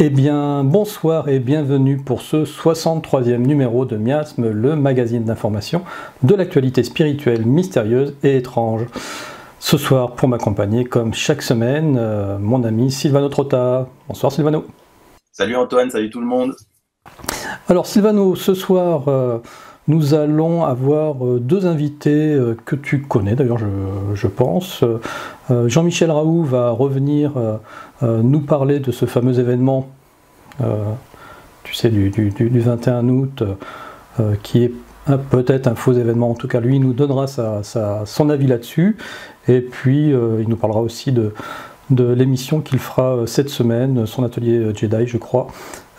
Eh bien, bonsoir et bienvenue pour ce 63e numéro de Miasme, le magazine d'information de l'actualité spirituelle, mystérieuse et étrange. Ce soir, pour m'accompagner, comme chaque semaine, mon ami Silvano Trotta. Bonsoir Silvano. Salut Antoine, salut tout le monde. Alors Silvano, ce soir, nous allons avoir deux invités que tu connais, d'ailleurs je pense. Jean-Michel Raoult va revenir nous parler de ce fameux événement, tu sais, du 21 août, qui est peut-être un faux événement. En tout cas, lui, il nous donnera son avis là-dessus. Et puis, il nous parlera aussi de l'émission qu'il fera cette semaine, son atelier Jedi, je crois.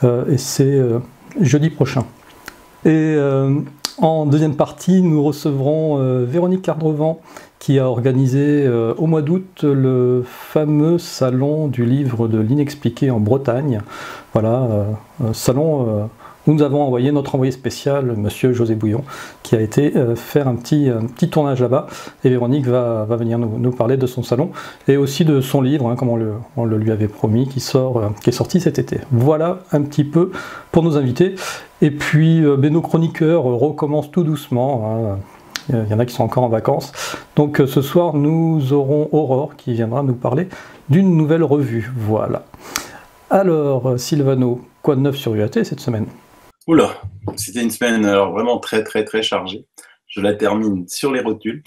Et c'est jeudi prochain. Et en deuxième partie, nous recevrons Véronique Cardrevant, qui a organisé au mois d'août le fameux salon du livre de l'inexpliqué en Bretagne. Voilà, salon où nous avons envoyé notre envoyé spécial, monsieur José Bouillon, qui a été faire un petit tournage là-bas. Et Véronique va venir nous parler de son salon et aussi de son livre, hein, comme on le lui avait promis, qui est sorti cet été. Voilà un petit peu pour nos invités. Et puis nos chroniqueurs recommencent tout doucement, hein. Il y en a qui sont encore en vacances. Donc ce soir, nous aurons Aurore qui viendra nous parler d'une nouvelle revue. Voilà. Alors, Silvano, quoi de neuf sur UAT cette semaine? Oula, c'était une semaine alors vraiment très chargée. Je la termine sur les rotules.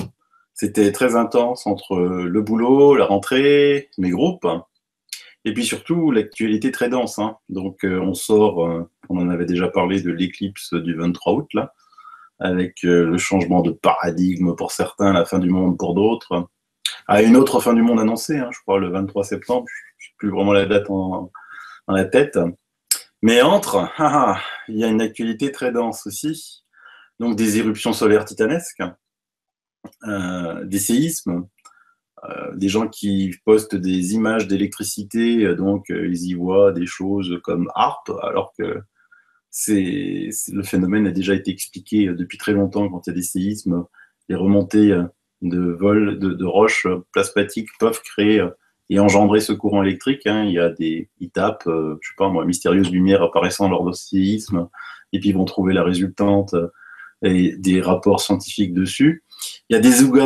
C'était très intense entre le boulot, la rentrée, mes groupes, et puis surtout l'actualité très dense, hein. Donc on sort, on en avait déjà parlé de l'éclipse du 23 août là, avec le changement de paradigme pour certains, la fin du monde pour d'autres. Une autre fin du monde annoncée, hein, je crois le 23 septembre, je n'ai plus vraiment la date dans la tête. Mais il y a une actualité très dense aussi, donc des éruptions solaires titanesques, des séismes, des gens qui postent des images d'électricité, donc ils y voient des choses comme HAARP, alors que le phénomène a déjà été expliqué depuis très longtemps. Quand il y a des séismes, les remontées de vol de roches plasmatiques peuvent créer et engendrer ce courant électrique, hein. Ils tapent, je sais pas moi, mystérieuse lumière apparaissant lors de séisme, et puis ils vont trouver la résultante et des rapports scientifiques dessus. Il y a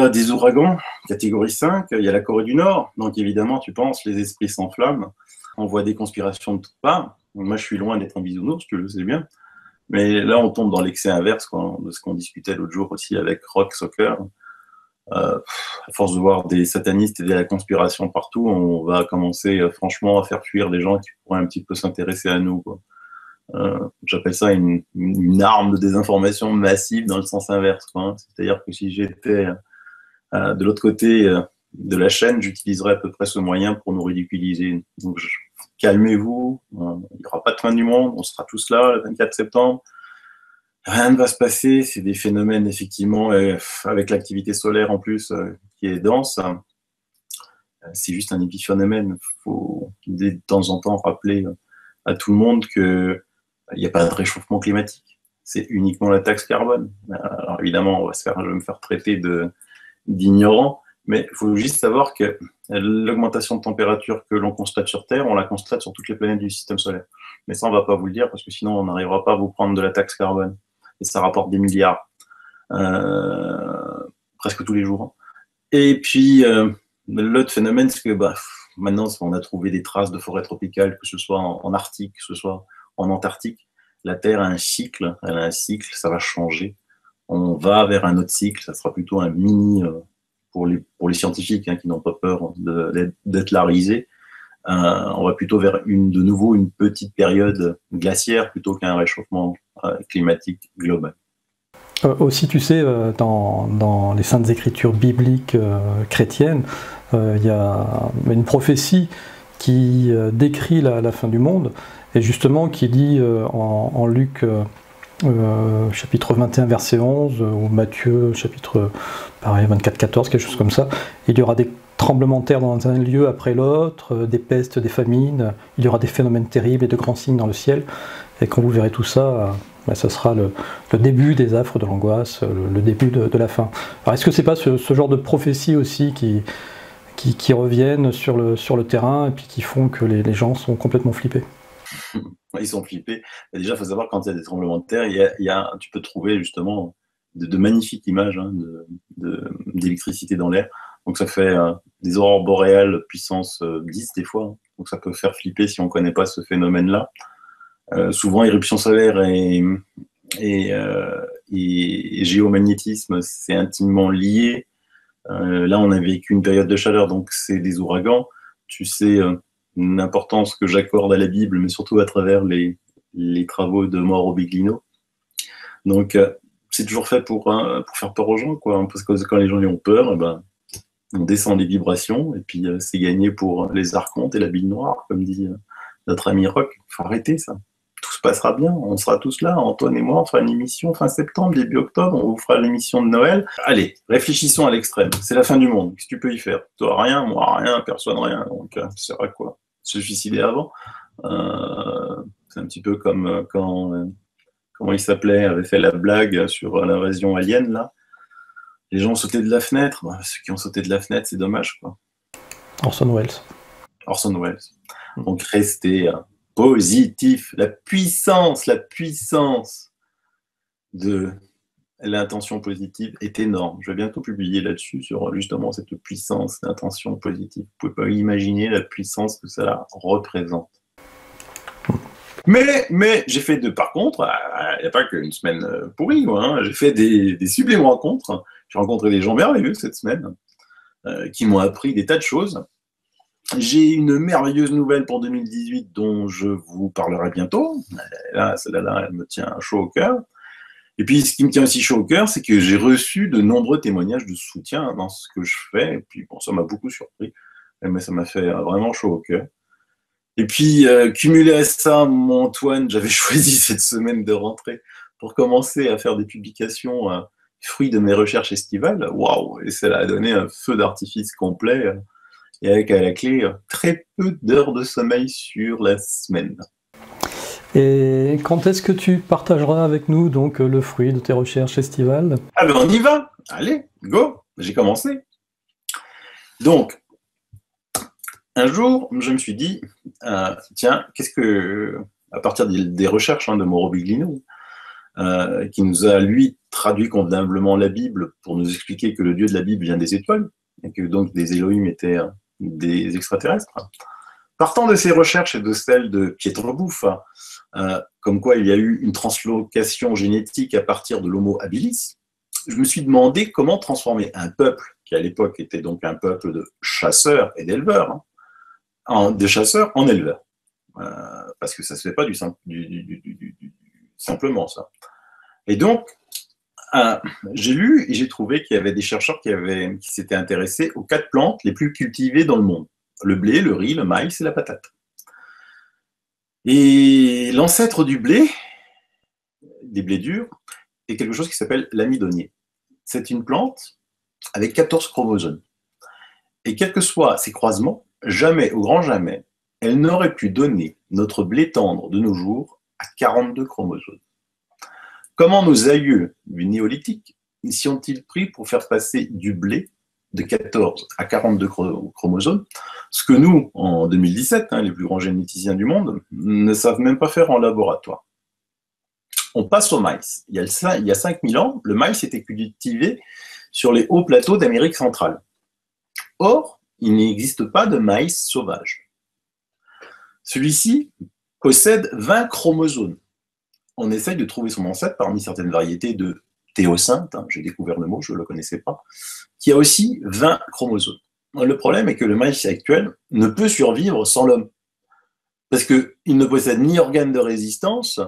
des ouragans, catégorie 5, il y a la Corée du Nord, donc évidemment, tu penses, les esprits s'enflamment, on voit des conspirations de toutes parts. Moi, je suis loin d'être un bisounours, tu le sais bien, mais là, on tombe dans l'excès inverse, quoi, de ce qu'on discutait l'autre jour aussi avec Rock Soccer. À force de voir des satanistes et de la conspiration partout, on va commencer franchement à faire fuir des gens qui pourraient un petit peu s'intéresser à nous, quoi. J'appelle ça une arme de désinformation massive dans le sens inverse, quoi, hein. C'est-à-dire que si j'étais de l'autre côté de la chaîne, j'utiliserais à peu près ce moyen pour nous ridiculiser. Donc calmez-vous, il n'y aura pas de fin du monde, on sera tous là le 24 septembre. Rien ne va se passer, c'est des phénomènes effectivement, avec l'activité solaire en plus qui est dense. C'est juste un épiphénomène. Il faut de temps en temps rappeler à tout le monde qu'il n'y a pas de réchauffement climatique. C'est uniquement la taxe carbone. Alors évidemment, je vais me faire traiter d'ignorant, mais il faut juste savoir que l'augmentation de température que l'on constate sur Terre, on la constate sur toutes les planètes du système solaire. Mais ça, on ne va pas vous le dire parce que sinon, on n'arrivera pas à vous prendre de la taxe carbone. Et ça rapporte des milliards, presque tous les jours, hein. Et puis, l'autre phénomène, c'est que maintenant, on a trouvé des traces de forêts tropicales, que ce soit en Arctique, que ce soit en Antarctique. La Terre a un cycle, ça va changer. On va vers un autre cycle, ça sera plutôt un mini, pour les scientifiques, hein, qui n'ont pas peur d'être larisés. On va plutôt vers de nouveau une petite période glaciaire plutôt qu'un réchauffement climatique global. Aussi, tu sais, dans les saintes écritures bibliques chrétiennes, il y a une prophétie qui décrit la fin du monde, et justement qui dit en Luc chapitre 21 verset 11, ou Matthieu chapitre 24 14, quelque chose comme ça, il y aura des tremblements de terre dans un lieu après l'autre, des pestes, des famines, il y aura des phénomènes terribles et de grands signes dans le ciel, et quand vous verrez tout ça, ça sera le début des affres, de l'angoisse, le début de la fin. Alors est-ce que c'est pas ce genre de prophéties aussi qui reviennent sur le terrain et puis qui font que les gens sont complètement flippés? Ils sont flippés. Et déjà, il faut savoir, quand il y a des tremblements de terre, tu peux trouver justement de magnifiques images hein, d'électricité dans l'air. Donc ça fait des aurores boréales puissance 10 des fois. Hein. Donc ça peut faire flipper si on ne connaît pas ce phénomène-là. Souvent, éruption solaire et géomagnétisme, c'est intimement lié. Là, on a vécu une période de chaleur, donc c'est des ouragans. Tu sais l'importance que j'accorde à la Bible, mais surtout à travers les travaux de Mauro Biglino. Donc, c'est toujours fait pour faire peur aux gens, quoi. Parce que quand les gens ont peur, ben, on descend les vibrations, et puis c'est gagné pour les archontes et la bille noire, comme dit notre ami Rock. Il faut arrêter ça. Tout se passera bien, on sera tous là, Antoine et moi, on fera une émission fin septembre, début octobre, on vous fera l'émission de Noël. Allez, réfléchissons à l'extrême, c'est la fin du monde, qu'est-ce que tu peux y faire? Toi rien, moi rien, personne rien, donc ça sert à quoi? Se suicider avant c'est un petit peu comme quand, comment il s'appelait, avait fait la blague sur l'invasion alien, là. Les gens ont sauté de la fenêtre, bah, ceux qui ont sauté de la fenêtre, c'est dommage, quoi. Orson Welles. Orson Welles. Donc restez positif, la puissance de l'intention positive est énorme. Je vais bientôt publier là-dessus sur justement cette puissance d'intention positive. Vous ne pouvez pas imaginer la puissance que ça représente. Mais j'ai fait par contre, il n'y a pas qu'une semaine pourrie, quoi, hein. J'ai fait des sublimes rencontres. J'ai rencontré des gens merveilleux cette semaine qui m'ont appris des tas de choses. J'ai une merveilleuse nouvelle pour 2018 dont je vous parlerai bientôt. Là, celle-là, elle me tient chaud au cœur. Et puis, ce qui me tient aussi chaud au cœur, c'est que j'ai reçu de nombreux témoignages de soutien dans ce que je fais. Et puis, bon, ça m'a beaucoup surpris, mais ça m'a fait vraiment chaud au cœur. Et puis, cumulé à ça, mon Antoine, j'avais choisi cette semaine de rentrée pour commencer à faire des publications fruits de mes recherches estivales. Waouh! Et ça a donné un feu d'artifice complet. Et avec à la clé très peu d'heures de sommeil sur la semaine. Et quand est-ce que tu partageras avec nous donc le fruit de tes recherches estivales? Ah ben on y va! Allez, go! J'ai commencé. Donc, un jour, je me suis dit, tiens, qu'est-ce que, à partir des recherches de Mauro Biglino, qui nous a, lui, traduit convenablement la Bible pour nous expliquer que le Dieu de la Bible vient des étoiles, et que donc des Elohim étaient des extraterrestres. Partant de ces recherches et de celles de Pietro Buffa, comme quoi il y a eu une translocation génétique à partir de l'Homo habilis, je me suis demandé comment transformer un peuple, qui à l'époque était donc un peuple de chasseurs et d'éleveurs, de chasseurs en éleveurs. Parce que ça ne se fait pas simplement, ça. Et donc, j'ai lu et j'ai trouvé qu'il y avait des chercheurs qui s'étaient intéressés aux 4 plantes les plus cultivées dans le monde. Le blé, le riz, le maïs et la patate. Et l'ancêtre du blé, des blés durs, est quelque chose qui s'appelle l'amidonier. C'est une plante avec 14 chromosomes. Et quels que soient ces croisements, jamais, au grand jamais, elle n'aurait pu donner notre blé tendre de nos jours à 42 chromosomes. Comment nos aïeux du néolithique s'y ont-ils pris pour faire passer du blé de 14 à 42 chromosomes, ce que nous, en 2017, les plus grands généticiens du monde, ne savent même pas faire en laboratoire. On passe au maïs. Il y a 5000 ans, le maïs était cultivé sur les hauts plateaux d'Amérique centrale. Or, il n'existe pas de maïs sauvage. Celui-ci possède 20 chromosomes. On essaye de trouver son ancêtre parmi certaines variétés de théocynte, j'ai découvert le mot, je ne le connaissais pas, qui a aussi 20 chromosomes. Le problème est que le maïs actuel ne peut survivre sans l'homme, parce qu'il ne possède ni organe de résistance,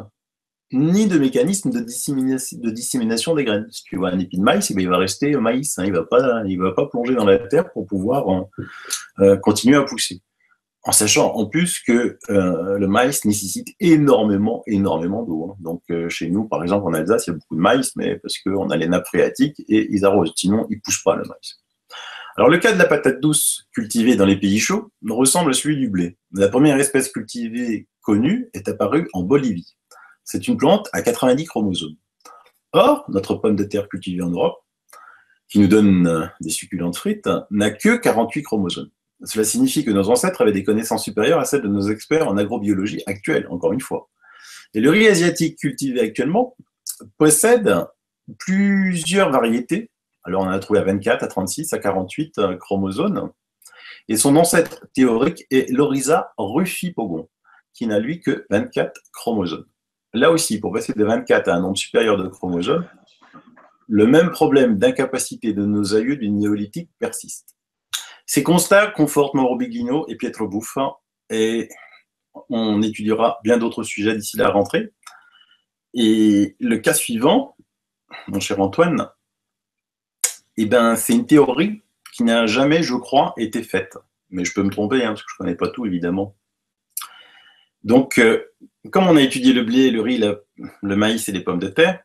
ni de mécanisme de dissémination des graines. Si tu vois un épi de maïs, il va rester maïs, il ne va pas plonger dans la terre pour pouvoir continuer à pousser. En sachant en plus que le maïs nécessite énormément d'eau. Donc chez nous, par exemple, en Alsace, il y a beaucoup de maïs, mais parce qu'on a les nappes phréatiques et ils arrosent. Sinon, ils ne poussent pas le maïs. Alors le cas de la patate douce cultivée dans les pays chauds ressemble à celui du blé. La première espèce cultivée connue est apparue en Bolivie. C'est une plante à 90 chromosomes. Or, notre pomme de terre cultivée en Europe, qui nous donne des succulentes frites, n'a que 48 chromosomes. Cela signifie que nos ancêtres avaient des connaissances supérieures à celles de nos experts en agrobiologie actuelle, encore une fois. Et le riz asiatique cultivé actuellement possède plusieurs variétés. Alors, on en a trouvé à 24, à 36, à 48 chromosomes. Et son ancêtre théorique est l'Oryza rufipogon, qui n'a lui que 24 chromosomes. Là aussi, pour passer de 24 à un nombre supérieur de chromosomes, le même problème d'incapacité de nos aïeux du néolithique persiste. Ces constats confortent Morbiglino et Pietro Buffa, et on étudiera bien d'autres sujets d'ici la rentrée. Et le cas suivant, mon cher Antoine, eh ben, c'est une théorie qui n'a jamais, je crois, été faite. Mais je peux me tromper, parce que je ne connais pas tout, évidemment. Donc, comme on a étudié le blé, le riz, le maïs et les pommes de terre,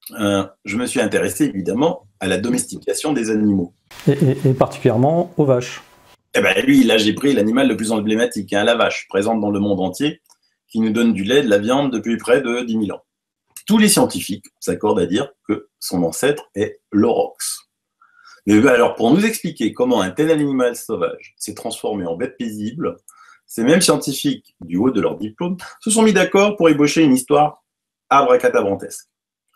je me suis intéressé, évidemment, à la domestication des animaux. Et particulièrement aux vaches. Eh ben, lui, là, j'ai pris l'animal le plus emblématique, la vache, présente dans le monde entier, qui nous donne du lait, de la viande depuis près de 10 000 ans. Tous les scientifiques s'accordent à dire que son ancêtre est l'aurochs. Mais alors, pour nous expliquer comment un tel animal sauvage s'est transformé en bête paisible, ces mêmes scientifiques, du haut de leur diplôme, se sont mis d'accord pour ébaucher une histoire abracadabrantesque.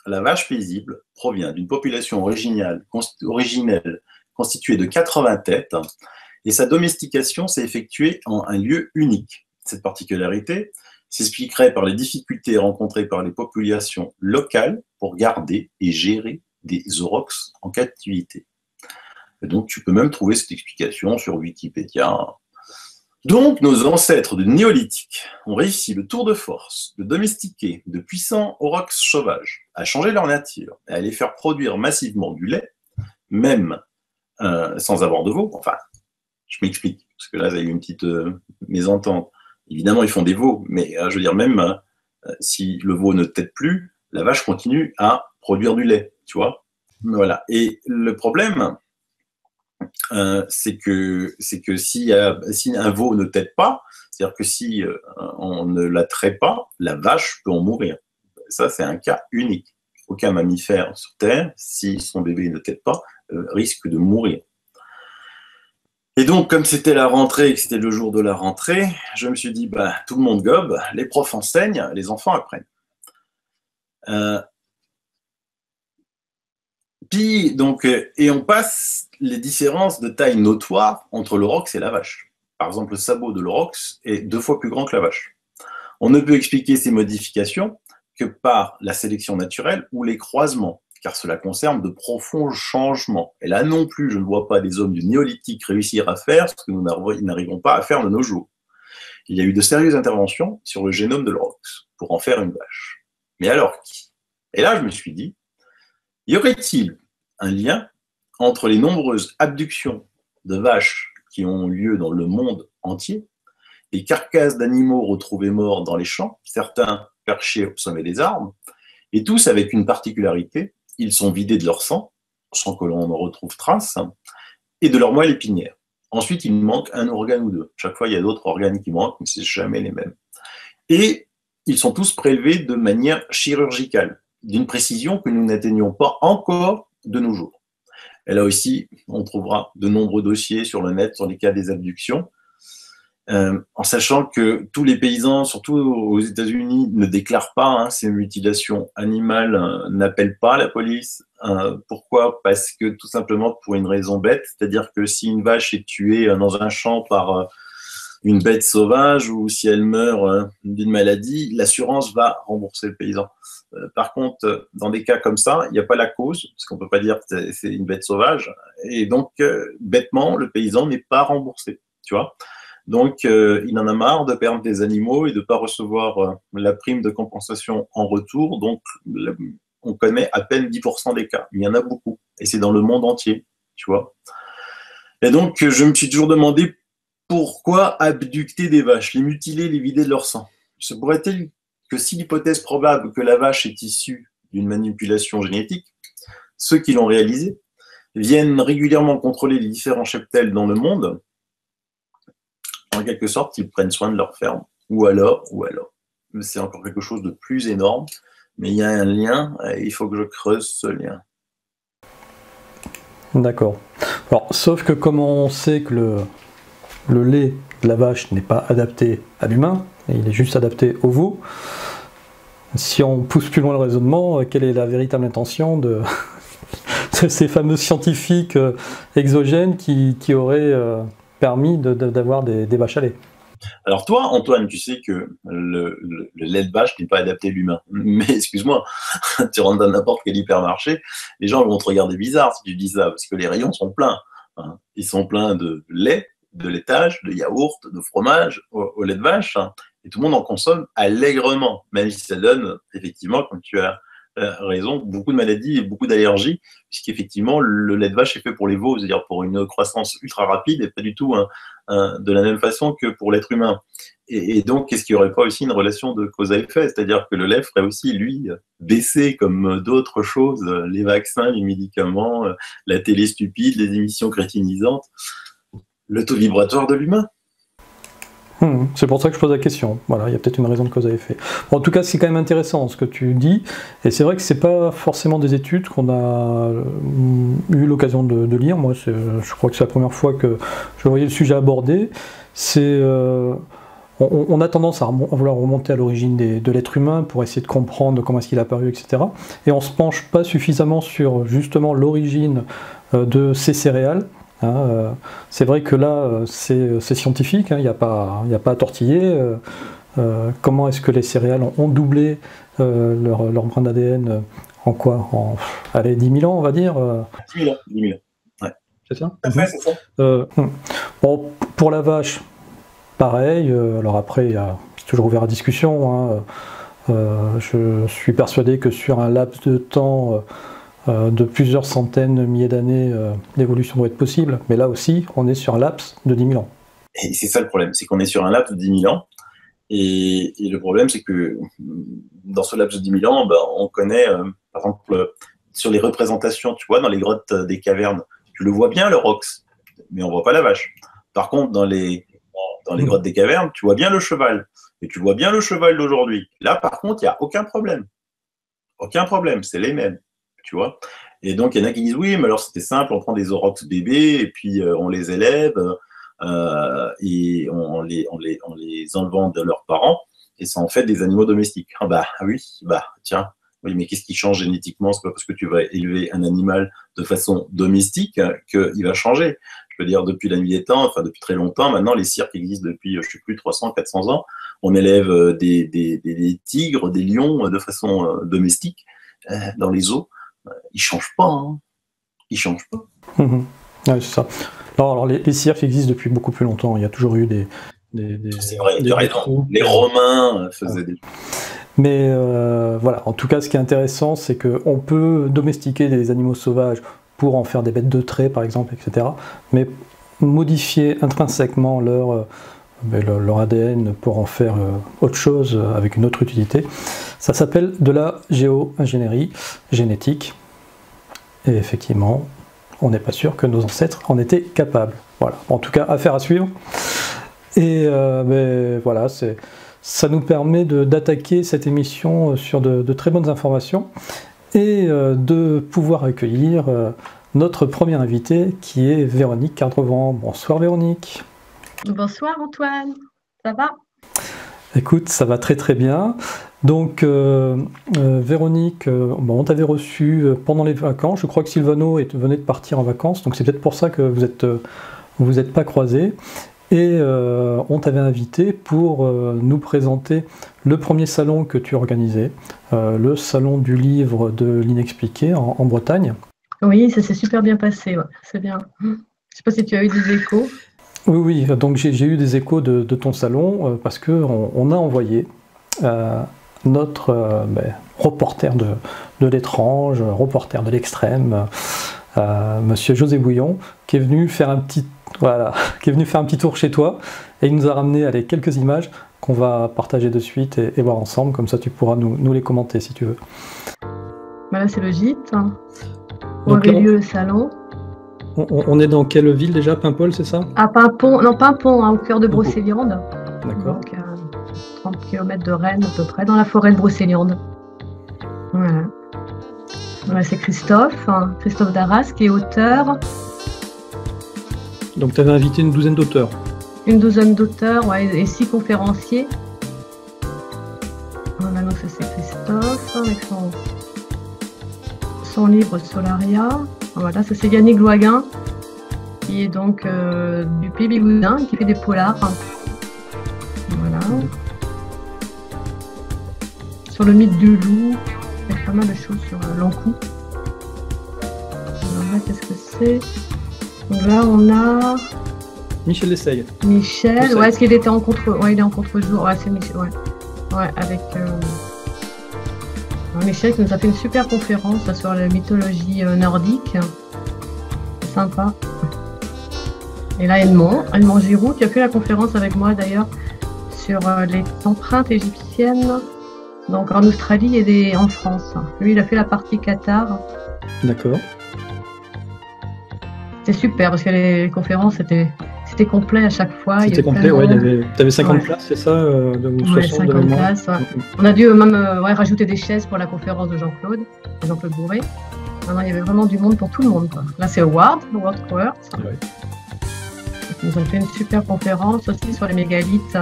La vache paisible provient d'une population originelle constituée de 80 têtes, et sa domestication s'est effectuée en un lieu unique. Cette particularité s'expliquerait par les difficultés rencontrées par les populations locales pour garder et gérer des aurochs en captivité. Et donc, tu peux même trouver cette explication sur Wikipédia. Donc, nos ancêtres du néolithique ont réussi le tour de force de domestiquer de puissants aurochs sauvages, à changer leur nature et à les faire produire massivement du lait, même sans avoir de veau. Enfin, je m'explique, parce que là, il y a eu une petite mésentente. Évidemment, ils font des veaux, mais je veux dire, même si le veau ne tète plus, la vache continue à produire du lait, tu vois. Voilà. Et le problème, c'est que si un veau ne tète pas, c'est-à-dire que si on ne la traite pas, la vache peut en mourir. Ça, c'est un cas unique. Aucun mammifère sur Terre, si son bébé ne tète pas, risque de mourir. Et donc, comme c'était la rentrée et que c'était le jour de la rentrée, je me suis dit, tout le monde gobe, les profs enseignent, les enfants apprennent. Puis, donc, et on passe les différences de taille notoires entre l'aurochs et la vache. Par exemple, le sabot de l'aurochs est 2 fois plus grand que la vache. On ne peut expliquer ces modifications que par la sélection naturelle ou les croisements, car cela concerne de profonds changements. Et là non plus, je ne vois pas les hommes du néolithique réussir à faire ce que nous n'arrivons pas à faire de nos jours. Il y a eu de sérieuses interventions sur le génome de l'aurochs pour en faire une vache. Mais alors qui? Et là, je me suis dit, y aurait-il un lien entre les nombreuses abductions de vaches qui ont lieu dans le monde entier, les carcasses d'animaux retrouvés morts dans les champs, certains perchés au sommet des arbres, et tous avec une particularité, ils sont vidés de leur sang, sans que l'on en retrouve trace, et de leur moelle épinière. Ensuite, il manque un organe ou deux. Chaque fois, il y a d'autres organes qui manquent, mais c'est jamais les mêmes. Et ils sont tous prélevés de manière chirurgicale, d'une précision que nous n'atteignons pas encore de nos jours. Et là aussi, on trouvera de nombreux dossiers sur le net sur les cas des abductions, en sachant que tous les paysans, surtout aux États-Unis, ne déclarent pas ces mutilations animales, n'appellent pas la police. Pourquoi? Parce que tout simplement pour une raison bête, c'est-à-dire que si une vache est tuée dans un champ par une bête sauvage ou si elle meurt d'une maladie, l'assurance va rembourser le paysan. Par contre, dans des cas comme ça, il n'y a pas la cause, parce qu'on ne peut pas dire que c'est une bête sauvage, et donc, bêtement, le paysan n'est pas remboursé, tu vois. Donc, il en a marre de perdre des animaux et de ne pas recevoir la prime de compensation en retour, donc on connaît à peine 10% des cas. Il y en a beaucoup, et c'est dans le monde entier, tu vois. Et donc, je me suis toujours demandé pourquoi abducter des vaches, les mutiler, les vider de leur sang. Se pourrait-il que si l'hypothèse probable que la vache est issue d'une manipulation génétique, ceux qui l'ont réalisée viennent régulièrement contrôler les différents cheptels dans le monde, en quelque sorte, ils prennent soin de leur ferme. Ou alors, c'est encore quelque chose de plus énorme, mais il y a un lien, et il faut que je creuse ce lien. D'accord. Alors, sauf que comme on sait que le lait de la vache n'est pas adapté à l'humain, il est juste adapté au veau, si on pousse plus loin le raisonnement, quelle est la véritable intention de ces fameux scientifiques exogènes qui auraient permis d'avoir des vaches à lait? Alors toi, Antoine, tu sais que le lait de vache n'est pas adapté à l'humain. Mais excuse-moi, tu rentres dans n'importe quel hypermarché, les gens vont te regarder bizarre si tu dis ça, parce que les rayons sont pleins. Hein. Ils sont pleins de lait, de laitage, de yaourt, de fromage au lait de vache. Hein. Et tout le monde en consomme allègrement, même si ça donne, effectivement, comme tu as raison, beaucoup de maladies et beaucoup d'allergies, puisqu'effectivement, le lait de vache est fait pour les veaux, c'est-à-dire pour une croissance ultra rapide et pas du tout de la même façon que pour l'être humain. Et donc, est-ce qu'il n'y aurait pas aussi une relation de cause à effet? C'est-à-dire que le lait ferait aussi, lui, baisser comme d'autres choses, les vaccins, les médicaments, la télé stupide, les émissions crétinisantes, le taux vibratoire de l'humain. C'est pour ça que je pose la question. Voilà, il y a peut-être une raison de cause à effet. Bon, en tout cas, c'est quand même intéressant ce que tu dis, et c'est vrai que c'est pas forcément des études qu'on a eu l'occasion de lire. Moi, je crois que c'est la première fois que je voyais le sujet abordé. On a tendance à vouloir remonter à l'origine de l'être humain pour essayer de comprendre comment est-ce qu'il est apparu, etc. Et on se penche pas suffisamment sur justement l'origine de ces céréales. C'est vrai que là, c'est scientifique, il n'y a pas à tortiller. Comment est-ce que les céréales ont doublé leur brin d'ADN en quoi? Allez, 10 000 ans, on va dire 10 000 ans, 10 000 ans. Ouais. C'est ça? Après, c'est ça. Bon, pour la vache, pareil. Alors après, c'est toujours ouvert à discussion. Je suis persuadé que sur un laps de temps de plusieurs centaines de milliers d'années, l'évolution doit être possible, mais là aussi, on est sur un laps de 10 000 ans. Et c'est ça le problème, c'est qu'on est sur un laps de 10 000 ans, et le problème, c'est que dans ce laps de 10 000 ans, on connaît, par exemple, sur les représentations, tu vois, dans les grottes des cavernes, tu le vois bien, le rox, mais on voit pas la vache. Par contre, dans les grottes des cavernes, tu vois bien le cheval, et tu vois bien le cheval d'aujourd'hui. Là, par contre, il n'y a aucun problème. Aucun problème, c'est les mêmes. Tu vois. Et donc, il y en a qui disent oui, mais alors c'était simple, on prend des aurochs bébés et puis on les élève et on les enlevant de leurs parents et ça en fait des animaux domestiques. Ah bah oui, tiens, oui, mais qu'est-ce qui change génétiquement? C'est pas parce que tu vas élever un animal de façon domestique qu'il va changer. Je veux dire, depuis la nuit des temps, enfin depuis très longtemps, maintenant les cirques existent depuis, je sais plus, 300, 400 ans. On élève des tigres, des lions de façon domestique dans les zoos. Ils changent pas, hein. Ils changent pas. Ouais, c'est ça. Alors les cirques existent depuis beaucoup plus longtemps. Il y a toujours eu c'est vrai, tu as raison. Les Romains faisaient des... Mais voilà, en tout cas, ce qui est intéressant, c'est qu'on peut domestiquer des animaux sauvages pour en faire des bêtes de trait, par exemple, etc. Mais modifier intrinsèquement leur ADN pour en faire autre chose avec une autre utilité, ça s'appelle de la géo-ingénierie génétique. Et effectivement, on n'est pas sûr que nos ancêtres en étaient capables. Voilà. En tout cas, affaire à suivre. Et voilà, ça nous permet d'attaquer cette émission sur de très bonnes informations et de pouvoir accueillir notre première invitée qui est Véronique Cardrevant. Bonsoir Véronique. Bonsoir Antoine, ça va? Écoute, ça va très très bien. Donc Véronique, on t'avait reçu pendant les vacances, je crois que Sylvano venait de partir en vacances, donc c'est peut-être pour ça que vous êtes pas croisés. Et on t'avait invité pour nous présenter le premier salon que tu organisais, le salon du livre de l'inexpliqué en Bretagne. Oui, ça s'est super bien passé, ouais. C'est bien. Je ne sais pas si tu as eu des échos. Oui, donc j'ai eu des échos de ton salon parce qu'on a envoyé notre reporter de l'étrange, reporter de l'extrême, monsieur José Bouillon, qui est venu faire un petit tour chez toi, et il nous a ramené quelques images qu'on va partager de suite et voir ensemble, comme ça tu pourras nous les commenter si tu veux. Là c'est le gîte, où avait lieu le salon. On est dans quelle ville déjà? Paimpol, c'est ça? À Paimpont, au cœur de Brocéliande. D'accord. Donc 30 km de Rennes à peu près, dans la forêt de Brocéliande. Voilà. Ouais, c'est Christophe, hein, Christophe Darras, qui est auteur. Donc tu avais invité une douzaine d'auteurs. Une douzaine d'auteurs, ouais, et 6 conférenciers. Voilà, donc ça c'est Christophe avec son livre Solaria. Voilà, ça c'est Yannick Loiguin, qui est donc du Pays Bigoudin, qui fait des polars. Voilà. Sur le mythe du loup, il y a pas mal de choses sur l'encou. Alors là, qu'est-ce que c'est? Donc là, on a Michel Lessay. Michel, ouais, est-ce qu'il était en contre... Ouais, il est en contre-jour. Ouais, c'est Michel, ouais. Ouais, avec Michel qui nous a fait une super conférence sur la mythologie nordique. C'est sympa. Et là, Edmond Giroud, qui a fait la conférence avec moi d'ailleurs sur les empreintes égyptiennes, donc en Australie et en France. Lui, il a fait la partie Qatar. D'accord. C'était super parce que les conférences, c'était complet à chaque fois. C'était complet, ouais. Tu avais 50 places, c'est ça de 60 50 places. Ouais. On a dû même rajouter des chaises pour la conférence de Jean-Claude Bourré. Non, il y avait vraiment du monde pour tout le monde, quoi. Là, c'est Howard Cower. Ouais. Ils nous ont fait une super conférence aussi sur les mégalithes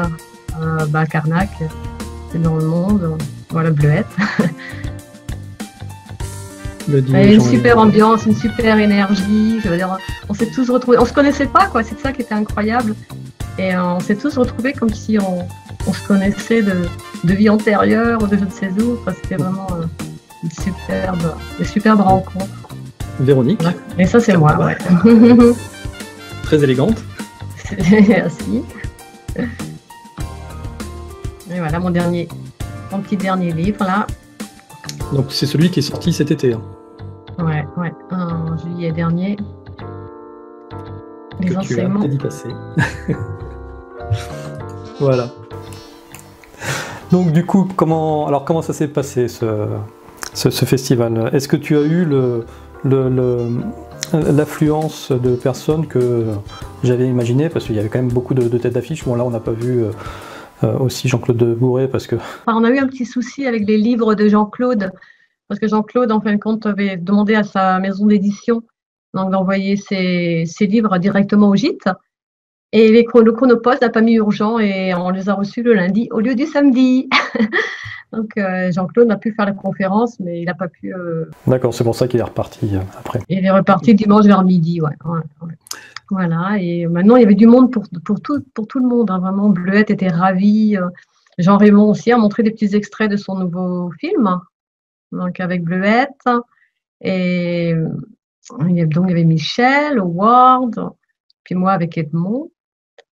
à Karnak, dans le monde. Voilà, Bleuette. Une super ambiance, une super énergie. Je veux dire, on s'est tous retrouvés. On se connaissait pas, quoi. C'est ça qui était incroyable. Et on s'est tous retrouvés comme si on se connaissait de vie antérieure ou de je ne sais où. Enfin, c'était vraiment une superbe rencontre. Véronique. Ouais. Et ça, c'est moi, ouais. Très élégante. Merci. Et voilà mon petit dernier livre là. Donc c'est celui qui est sorti cet été. Hein. Ouais, en juillet dernier. Les enseignements. Tu as dédicacé. Voilà. Donc du coup, comment ça s'est passé ce festival? Est-ce que tu as eu l'affluence de personnes que j'avais imaginé, parce qu'il y avait quand même beaucoup de têtes d'affiche. Bon là on n'a pas vu aussi Jean-Claude Bourré parce que... Enfin, on a eu un petit souci avec les livres de Jean-Claude, parce que Jean-Claude en fin de compte avait demandé à sa maison d'édition d'envoyer ses livres directement au gîte, et le Chronopost n'a pas mis urgent et on les a reçus le lundi au lieu du samedi. Donc Jean-Claude n'a pu faire la conférence, mais il n'a pas pu... D'accord, c'est pour ça qu'il est reparti après. Il est reparti dimanche vers midi, ouais. Voilà, et maintenant il y avait du monde pour tout le monde, hein, vraiment. Bleuette était ravie. Jean Raymond aussi a montré des petits extraits de son nouveau film, donc avec Bleuette. Et donc il y avait Michel, Howard, puis moi avec Edmond.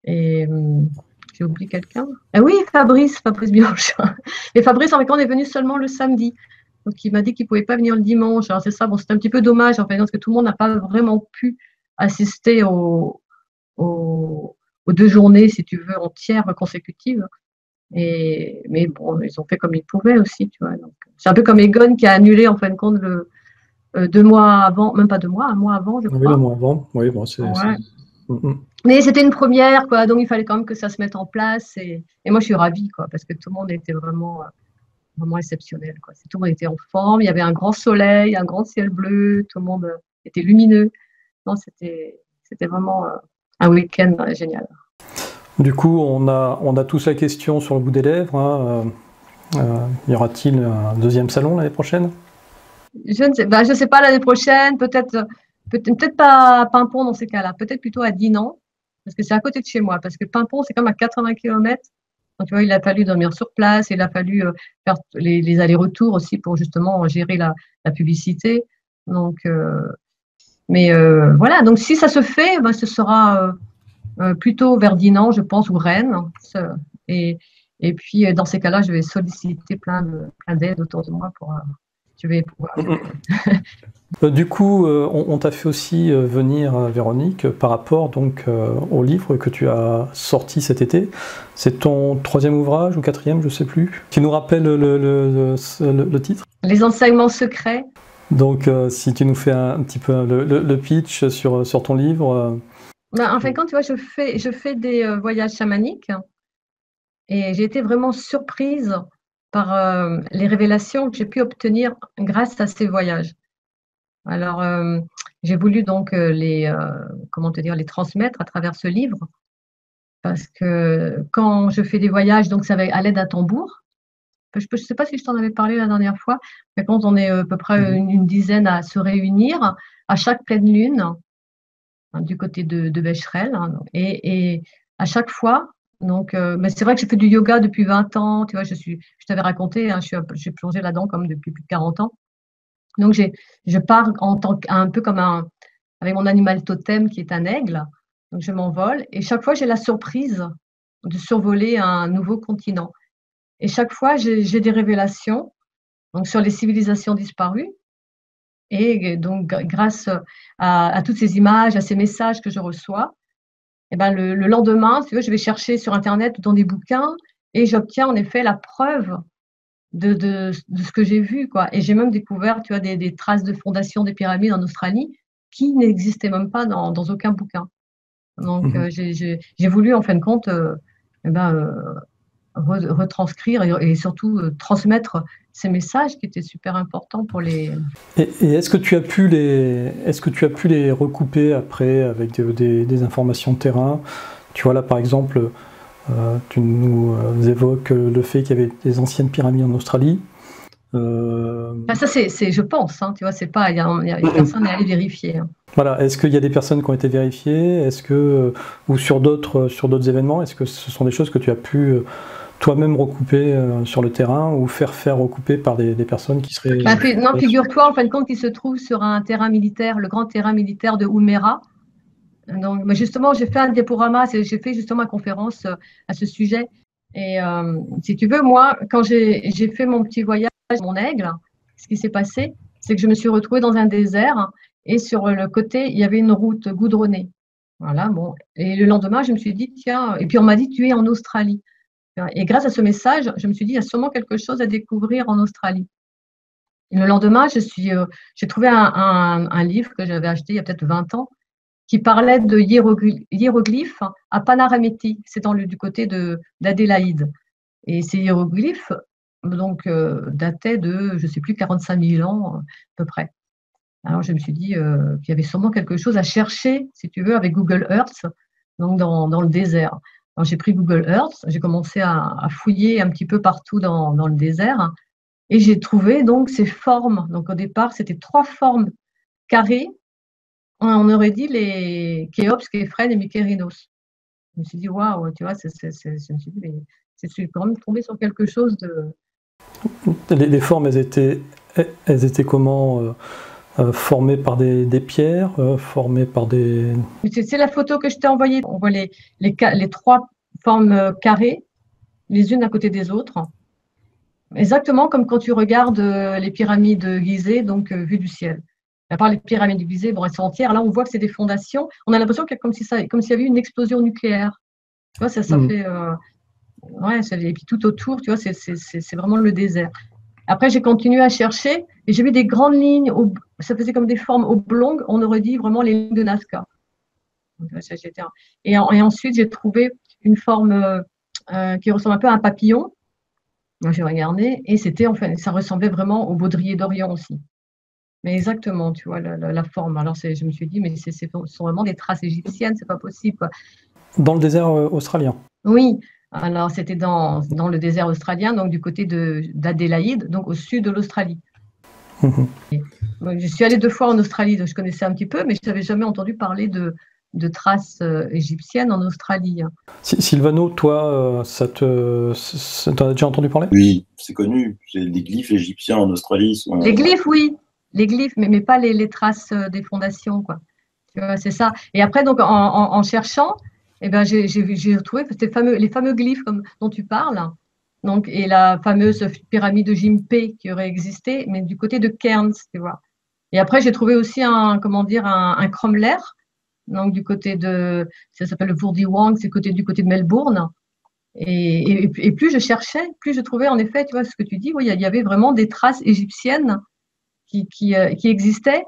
Et j'ai oublié quelqu'un. Ah oui, Fabrice Bianche. Et Fabrice, en fait, on est venu seulement le samedi. Donc il m'a dit qu'il ne pouvait pas venir le dimanche. Alors c'est ça, bon, c'est un petit peu dommage en fait, parce que tout le monde n'a pas vraiment pu assister aux 2 journées, si tu veux, entières consécutives. Mais bon, ils ont fait comme ils pouvaient aussi, tu vois. C'est un peu comme Egon qui a annulé en fin de compte 2 mois avant, même pas 2 mois, 1 mois avant, je crois. Oui, 1 mois avant. Oui, bon, c'est. Ouais. Mais c'était une première, quoi. Donc il fallait quand même que ça se mette en place. Et moi, je suis ravie, quoi, parce que tout le monde était vraiment exceptionnel, quoi. Tout le monde était en forme. Il y avait un grand soleil, un grand ciel bleu. Tout le monde était lumineux. Non, c'était vraiment un week-end génial. Du coup, on a tous la question sur le bout des lèvres. Hein. Y aura-t-il un 2e salon l'année prochaine? Je ne sais pas l'année prochaine. Peut-être pas à Paimpont dans ces cas-là. Peut-être plutôt à Dinan, parce que c'est à côté de chez moi. Parce que Paimpont, c'est comme à 80 km. Donc, tu vois, il a fallu dormir sur place. Il a fallu faire les allers-retours aussi pour justement gérer la publicité. Donc, mais voilà, donc si ça se fait, ce sera plutôt vers Dinan, je pense, ou Rennes. Et puis, dans ces cas-là, je vais solliciter plein d'aides autour de moi pour... je vais pouvoir... Du coup, on t'a fait aussi venir, Véronique, par rapport donc au livre que tu as sorti cet été. C'est ton 3e ouvrage ou 4e, je ne sais plus, qui nous rappelle le titre. Les enseignements secrets. Donc, si tu nous fais un petit peu le pitch sur ton livre. En fin de compte, tu vois, je fais des voyages chamaniques et j'ai été vraiment surprise par les révélations que j'ai pu obtenir grâce à ces voyages. Alors, j'ai voulu donc comment te dire, les transmettre à travers ce livre, parce que quand je fais des voyages, donc ça va à l'aide d'un tambour. Je ne sais pas si je t'en avais parlé la dernière fois, mais quand on est à peu près une dizaine à se réunir, à chaque pleine lune, hein, du côté de Becherel, hein, et à chaque fois, donc, mais c'est vrai que j'ai fait du yoga depuis 20 ans, tu vois, je t'avais raconté, hein, j'ai plongé là-dedans comme depuis plus de 40 ans. Donc, je pars un peu comme avec mon animal totem qui est un aigle. Donc, je m'envole et chaque fois, j'ai la surprise de survoler un nouveau continent. Et chaque fois, j'ai des révélations donc, sur les civilisations disparues. Et donc, grâce à toutes ces images, à ces messages que je reçois, et ben le lendemain, si tu veux, je vais chercher sur Internet ou dans des bouquins et j'obtiens en effet la preuve de ce que j'ai vu, quoi. Et j'ai même découvert, tu vois, des traces de fondation des pyramides en Australie qui n'existaient même pas dans aucun bouquin. Donc, j'ai voulu, en fin de compte, eh ben, retranscrire et surtout transmettre ces messages qui étaient super importants pour les… Et est-ce que tu as pu les recouper après avec des informations de terrain? Tu vois là par exemple, tu nous évoques le fait qu'il y avait des anciennes pyramides en Australie. Ça c'est je pense, hein, tu vois, c'est pas, personne n'est allé vérifier. Hein. Voilà, est-ce qu'il y a des personnes qui ont été vérifiées? Est-ce que ou sur d'autres événements, est-ce que ce sont des choses que tu as pu toi-même recouper sur le terrain ou faire recouper par des personnes qui seraient… Non, figure-toi, en fin de compte, qu'il se trouve sur un terrain militaire, le grand terrain militaire de Oumera. Donc, justement, j'ai fait un diaporama, j'ai fait justement une conférence à ce sujet. Et si tu veux, moi, quand j'ai fait mon petit voyage, mon aigle, ce qui s'est passé, c'est que je me suis retrouvée dans un désert et sur le côté, il y avait une route goudronnée. Voilà, bon. Et le lendemain, je me suis dit, tiens, et puis on m'a dit, tu es en Australie. Et grâce à ce message, je me suis dit, il y a sûrement quelque chose à découvrir en Australie. Et le lendemain, j'ai trouvé un livre que j'avais acheté il y a peut-être 20 ans qui parlait de hiéroglyphes à Panarameti, c'est du côté d'Adélaïde. Et ces hiéroglyphes donc, dataient de, je ne sais plus, 45 000 ans à peu près. Alors je me suis dit qu'il y avait sûrement quelque chose à chercher, si tu veux, avec Google Earth, donc dans le désert. Alors j'ai pris Google Earth, j'ai commencé à fouiller un petit peu partout dans le désert, et j'ai trouvé donc ces formes. Donc au départ, c'était 3 formes carrées. On aurait dit les Khéops, Képhrènes et Mykérinos. Je me suis dit, waouh, tu vois, je me suis dit, mais c'est quand même tombé sur quelque chose de… Les formes, elles étaient comment formées par des pierres, formées par des… C'est la photo que je t'ai envoyée. On voit les 3 formes carrées, les unes à côté des autres. Exactement comme quand tu regardes les pyramides de Gizeh, donc vues du ciel. À part les pyramides de Gizeh, bon, elles sont entières. Là, on voit que c'est des fondations. On a l'impression qu'il y a comme s'il y avait une explosion nucléaire. Tu vois, ça fait… ouais, et puis tout autour, tu vois, c'est vraiment le désert. Après, j'ai continué à chercher et j'ai vu des grandes lignes. Ça faisait comme des formes oblongues. On aurait dit vraiment les lignes de Nazca. Et ensuite, j'ai trouvé une forme qui ressemble un peu à un papillon. J'ai regardé et ça ressemblait vraiment au baudrier d'Orient aussi. Mais exactement, tu vois, la forme. Alors, je me suis dit, mais ce sont vraiment des traces égyptiennes, c'est pas possible, quoi. Dans le désert australien? Oui, alors c'était dans le désert australien, donc du côté d'Adélaïde, donc au sud de l'Australie. Je suis allée 2 fois en Australie, donc je connaissais un petit peu, mais je n'avais jamais entendu parler de traces égyptiennes en Australie. Sylvano, toi, t'en as déjà entendu parler? Oui, c'est connu. Les glyphes égyptiens en Australie sont… Les glyphes, oui, les glyphes, mais pas les traces des fondations, quoi. Tu vois, c'est ça. Et après, donc, en cherchant, eh ben, j'ai retrouvé les fameux glyphes dont tu parles. Donc, et la fameuse pyramide de Gympé qui aurait existé, mais du côté de Cairns, tu vois. Et après, j'ai trouvé aussi un cromlech, donc du côté ça s'appelle le Wurdiwang, c'est du côté de Melbourne. Et plus je cherchais, plus je trouvais en effet, tu vois, ce que tu dis, oui, il y avait vraiment des traces égyptiennes qui existaient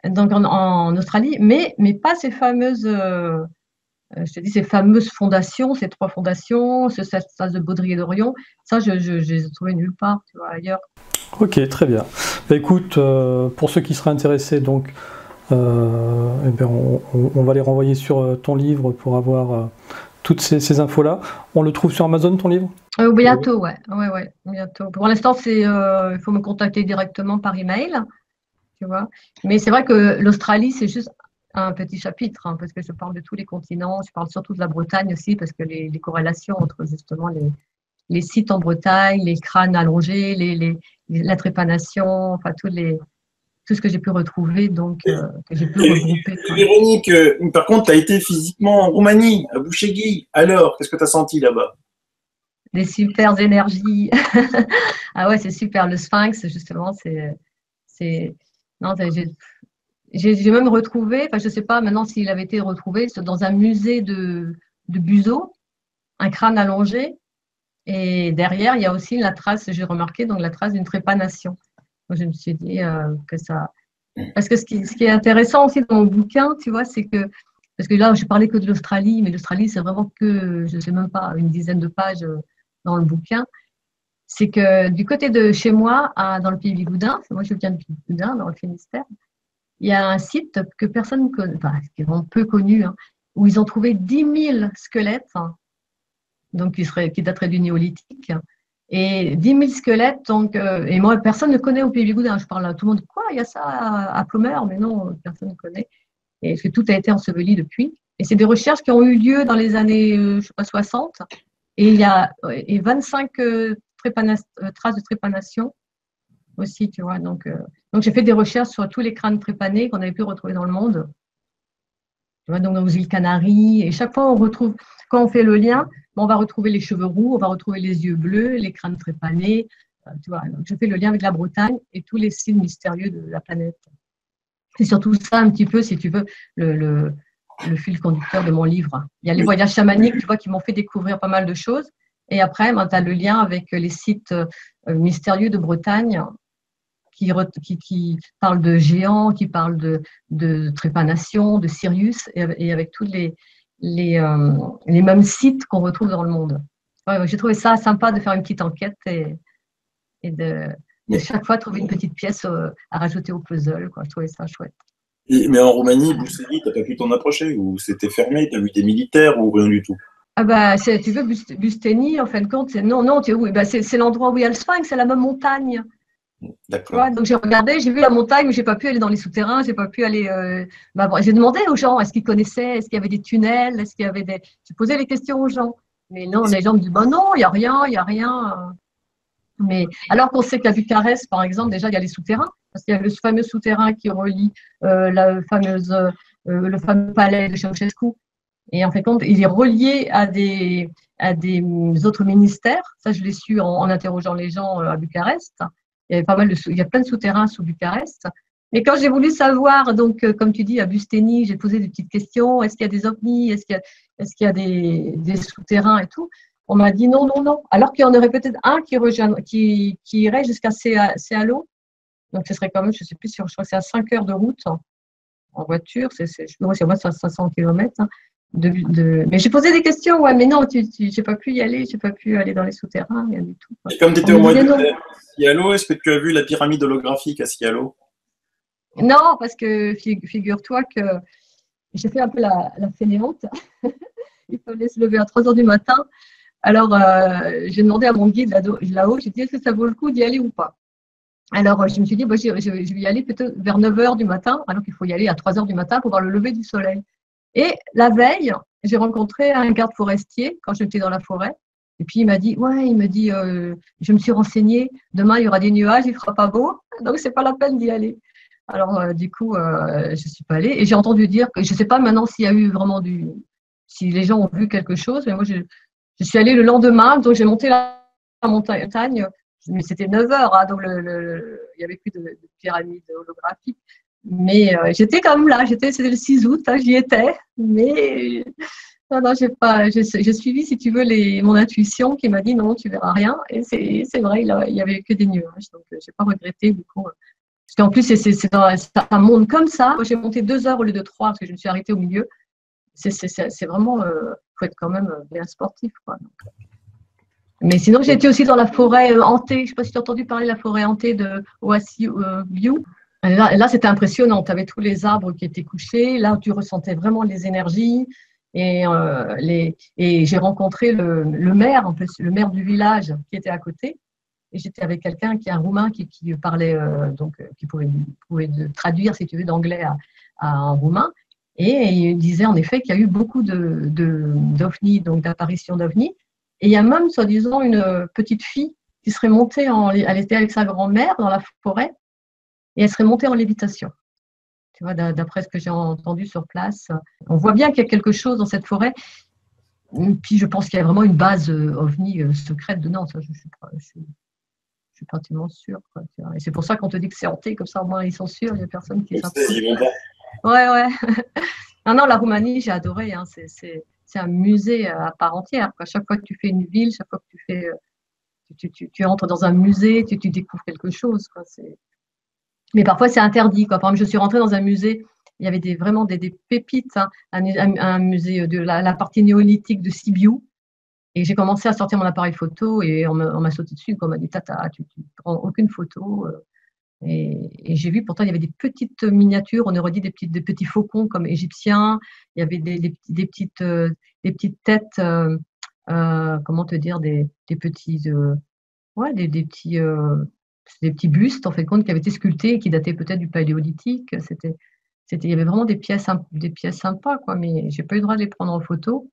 donc en Australie, mais pas ces fameuses… je te dis, ces fameuses fondations, ces 3 fondations, cette phase de baudrier d'Orion, ça, je les ai trouvées nulle part, tu vois, ailleurs. Ok, très bien. Bah, écoute, pour ceux qui seraient intéressés, donc, eh bien, on va les renvoyer sur ton livre pour avoir toutes ces infos-là. On le trouve sur Amazon, ton livre? Bientôt, ouais. Ouais, bientôt. Pour l'instant, il faut me contacter directement par email, tu vois. Mais c'est vrai que l'Australie, c'est juste un petit chapitre, hein, parce que je parle de tous les continents, je parle surtout de la Bretagne aussi, parce que les corrélations entre justement les sites en Bretagne, les crânes allongés, la trépanation, enfin tout ce que j'ai pu retrouver, donc que j'ai pu regrouper. Véronique, par contre, tu as été physiquement en Roumanie, à Bouchegui. Alors, qu'est-ce que tu as senti là-bas? Des super énergies. Ah ouais, c'est super. Le Sphinx, justement, non, j'ai même retrouvé, enfin, je ne sais pas maintenant s'il avait été retrouvé, dans un musée de Buzo, un crâne allongé. Et derrière, il y a aussi la trace, j'ai remarqué, donc la trace d'une trépanation. Donc, je me suis dit que ça. Parce que ce qui est intéressant aussi dans mon bouquin, tu vois, c'est que. Parce que là, je parlais que de l'Australie, mais l'Australie, c'est vraiment que, je ne sais même pas, une dizaine de pages dans le bouquin. C'est que du côté de chez moi, dans le Pays Bigoudin, moi je viens du Pays Bigoudin, dans le Finistère, il y a un site que personne ne connaît, enfin, qui est vraiment peu connu, hein, où ils ont trouvé 10 000 squelettes, hein, donc qui dateraient du néolithique. Et 10 000 squelettes, donc, et moi, personne ne connaît au Pays Bigoudin. Je parle à tout le monde, quoi, il y a ça à Plomeur, mais non, personne ne connaît. Et parce que tout a été enseveli depuis. Et c'est des recherches qui ont eu lieu dans les années, je sais pas, 60. Et il y a 25 traces de trépanation aussi, tu vois. Donc j'ai fait des recherches sur tous les crânes trépanés qu'on avait pu retrouver dans le monde. Tu vois, donc aux îles Canaries. Et chaque fois, on retrouve, quand on fait le lien, on va retrouver les cheveux roux, on va retrouver les yeux bleus, les crânes trépanés. Tu vois, donc je fais le lien avec la Bretagne et tous les signes mystérieux de la planète. C'est surtout ça, un petit peu, si tu veux, le fil conducteur de mon livre. Il y a les voyages chamaniques, tu vois, qui m'ont fait découvrir pas mal de choses. Et après, ben, tu as le lien avec les sites mystérieux de Bretagne qui parlent de géants, qui parlent de trépanation, de Sirius, et avec tous les mêmes sites qu'on retrouve dans le monde. Ouais, j'ai trouvé ça sympa de faire une petite enquête et de chaque fois trouver une petite pièce à rajouter au puzzle, quoi. Je trouvais ça chouette. Mais en Roumanie, Bousseli, tu n'as pas pu t'en approcher? Ou c'était fermé? Tu as vu des militaires ou rien du tout? Ah bah, tu veux, Busteni, en fin de compte, non, bah, c'est l'endroit où il y a le Sphinx, c'est la même montagne. D'accord. Donc j'ai regardé, j'ai vu la montagne, mais j'ai pas pu aller dans les souterrains, j'ai pas pu aller. J'ai demandé aux gens, est-ce qu'ils connaissaient, est-ce qu'il y avait des tunnels, est-ce qu'il y avait des. J'ai posé les questions aux gens, mais non, les gens me disent, bah non, il y a rien, il y a rien. Mais alors qu'on sait qu'à Bucarest, par exemple, déjà il y a les souterrains, parce qu'il y a le fameux souterrain qui relie le fameux palais de Ceausescu. Et en fait, il est relié à des autres ministères. Ça, je l'ai su en interrogeant les gens à Bucarest. Il y avait il y a plein de souterrains sous Bucarest. Mais quand j'ai voulu savoir, donc, comme tu dis, à Busteni, j'ai posé des petites questions. Est-ce qu'il y a des ovnis? Est-ce qu'il y a des souterrains et tout? On m'a dit non, non, non. Alors qu'il y en aurait peut-être un qui irait jusqu'à Sealo. Donc, ce serait quand même, je ne sais plus, je crois que c'est à 5 heures de route en voiture. C'est moins de 500 km. Mais j'ai posé des questions, ouais, mais non, j'ai pas pu y aller, j'ai pas pu aller dans les souterrains, rien du tout. Et comme tu étais au mois de Sialo, est-ce que tu as vu la pyramide holographique à Sialo? Non, parce que figure-toi que j'ai fait un peu la fainéante. Il fallait se lever à 3 heures du matin. Alors, j'ai demandé à mon guide là-haut, j'ai dit, est-ce que ça vaut le coup d'y aller ou pas? Alors, je me suis dit, bah, je vais y aller peut-être vers 9 heures du matin, alors qu'il faut y aller à 3 heures du matin pour voir le lever du soleil. Et la veille, j'ai rencontré un garde forestier quand j'étais dans la forêt. Et puis il m'a dit, je me suis renseigné, demain il y aura des nuages, il ne fera pas beau, donc c'est pas la peine d'y aller. Alors du coup, je ne suis pas allée. Et j'ai entendu dire que, je ne sais pas maintenant s'il y a eu vraiment si les gens ont vu quelque chose, mais moi je suis allée le lendemain, donc j'ai monté la montagne, mais c'était 9 heures, hein, donc il n'y avait plus de pyramide holographique. Mais j'étais quand même là, c'était le 6 août, hein, j'y étais, mais non, j'ai suivi, si tu veux, mon intuition qui m'a dit non, tu verras rien, et c'est vrai, il n'y avait que des nuages, donc je n'ai pas regretté du coup. Parce qu'en plus, c'est un monde comme ça. Moi, j'ai monté 2 heures au lieu de 3 parce que je me suis arrêtée au milieu. C'est vraiment, faut être quand même bien sportif, quoi. Donc, Mais sinon, j'ai été aussi dans la forêt hantée. Je ne sais pas si tu as entendu parler de la forêt hantée de Oasis View. Là c'était impressionnant. Tu avais tous les arbres qui étaient couchés. Là, tu ressentais vraiment les énergies. Et j'ai rencontré le maire, en plus, le maire du village qui était à côté. Et j'étais avec quelqu'un qui est un Roumain qui parlait, qui pouvait traduire, si tu veux, d'anglais en roumain. Et il disait en effet qu'il y a eu beaucoup d'ovnis, donc d'apparitions d'ovnis. Et il y a même, soi-disant, une petite fille qui serait montée, elle était avec sa grand-mère dans la forêt, et elle serait montée en lévitation. Tu vois, d'après ce que j'ai entendu sur place, on voit bien qu'il y a quelque chose dans cette forêt. Puis je pense qu'il y a vraiment une base ovni secrète dedans. Ça, je suis pratiquement sûre. Quoi. Et c'est pour ça qu'on te dit que c'est hanté, comme ça au moins ils sont sûrs, il n'y a personne qui s'approche. Ouais. Non, la Roumanie, j'ai adoré. Hein. C'est un musée à part entière. Quoi. Chaque fois que tu fais une ville, chaque fois que tu fais, tu entres dans un musée, tu découvres quelque chose. Quoi. Mais parfois, c'est interdit. Quoi. Par exemple, je suis rentrée dans un musée, il y avait vraiment des pépites, hein, un musée de la partie néolithique de Sibiu. Et j'ai commencé à sortir mon appareil photo et on m'a sauté dessus. On m'a dit, Tata, tu ne prends aucune photo. Et j'ai vu, pourtant, il y avait des petites miniatures, on aurait dit des petits faucons comme égyptiens. Il y avait des petites têtes, comment te dire, des petits bustes, en fait, compte, qui avaient été sculptés et qui dataient peut-être du paléolithique. Il y avait vraiment des pièces sympas, quoi, mais j'ai pas eu le droit de les prendre en photo.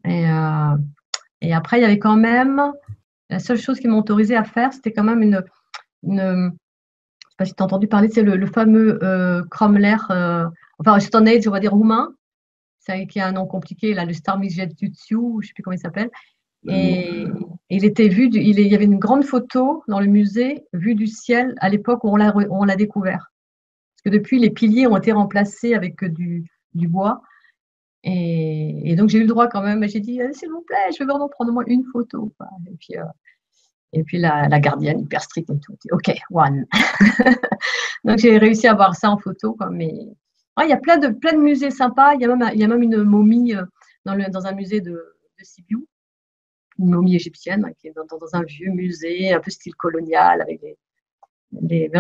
Et après, il y avait quand même, la seule chose qu'ils m'ont autorisé à faire, c'était quand même je ne sais pas si tu as entendu parler, c'est le fameux Kromler, Stone Age, on va dire roumain, qui a un nom compliqué, là, le Starmijejutsu, je ne sais plus comment il s'appelle. Et il était il y avait une grande photo dans le musée, vue du ciel, à l'époque où on l'a découvert. Parce que depuis, les piliers ont été remplacés avec du bois. Et donc, j'ai eu le droit quand même. J'ai dit, s'il vous plaît, je veux vraiment prendre au moins une photo. Et puis la gardienne, hyper stricte et tout. OK, one. Donc, j'ai réussi à avoir ça en photo. Quoi, mais il y a plein de musées sympas. Il y a même une momie dans un musée de Sibiu, une momie égyptienne qui est dans un vieux musée, un peu style colonial. Avec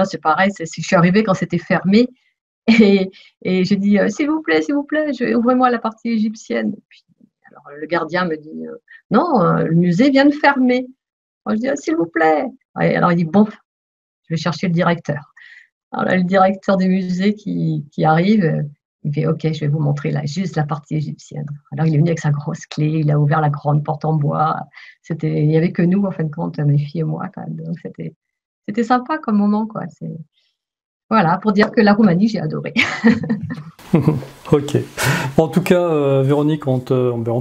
c'est pareil, je suis arrivée quand c'était fermé. Et j'ai dit, s'il vous plaît, ouvrez-moi la partie égyptienne. Et puis, alors, le gardien me dit, non, le musée vient de fermer. Alors, je dis, s'il vous plaît. Et alors, il dit, bon, je vais chercher le directeur. Alors là, le directeur du musée qui arrive, il fait, OK, je vais vous montrer là, juste la partie égyptienne. Alors, il est venu avec sa grosse clé, il a ouvert la grande porte en bois. Il n'y avait que nous, en fin de compte, mes filles et moi, quand même. Donc, c'était sympa comme moment, quoi. Voilà, pour dire que la Roumanie, j'ai adoré. Ok. En tout cas, Véronique, on te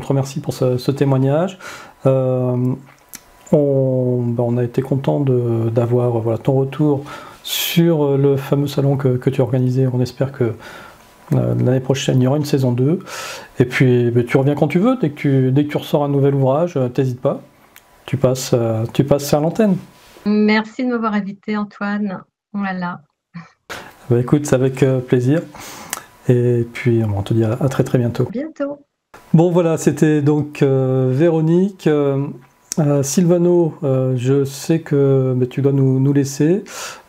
remercie pour ce témoignage. On a été content d'avoir ton retour sur le fameux salon que tu as organisé. On espère que l'année prochaine, il y aura une saison 2. Et puis, tu reviens quand tu veux. Dès que tu ressors un nouvel ouvrage, t'hésites pas. Tu passes sur l'antenne. Merci de m'avoir invité, Antoine. Voilà. Écoute, c'est avec plaisir. Et puis, on te dit à très très bientôt. Bientôt. Bon, voilà, c'était donc Véronique. Sylvano, je sais que tu dois nous laisser.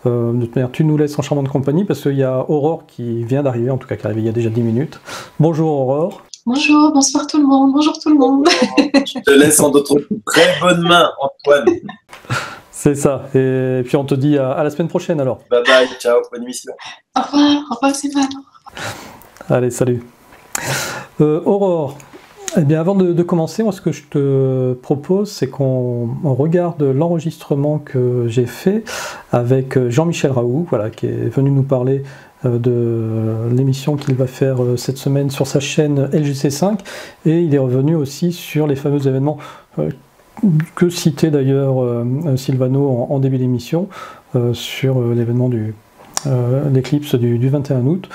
De toute manière, tu nous laisses en charmante compagnie parce qu'il y a Aurore qui vient d'arriver, en tout cas qui est arrivée il y a déjà 10 minutes. Bonjour Aurore. Bonjour, bonsoir tout le monde. Bonjour tout le monde. Je te laisse en d'autres très bonnes mains, Antoine. C'est ça. Et puis on te dit à la semaine prochaine alors. Bye bye, ciao, bonne émission. Au revoir Sylvano. Allez, salut. Aurore, eh bien avant de commencer, moi ce que je te propose, c'est qu'on regarde l'enregistrement que j'ai fait avec Jean-Michel Raoult, voilà, qui est venu nous parler de l'émission qu'il va faire cette semaine sur sa chaîne LGC5, et il est revenu aussi sur les fameux événements que citait d'ailleurs Sylvano en début d'émission, sur l'événement l'éclipse du 21 août.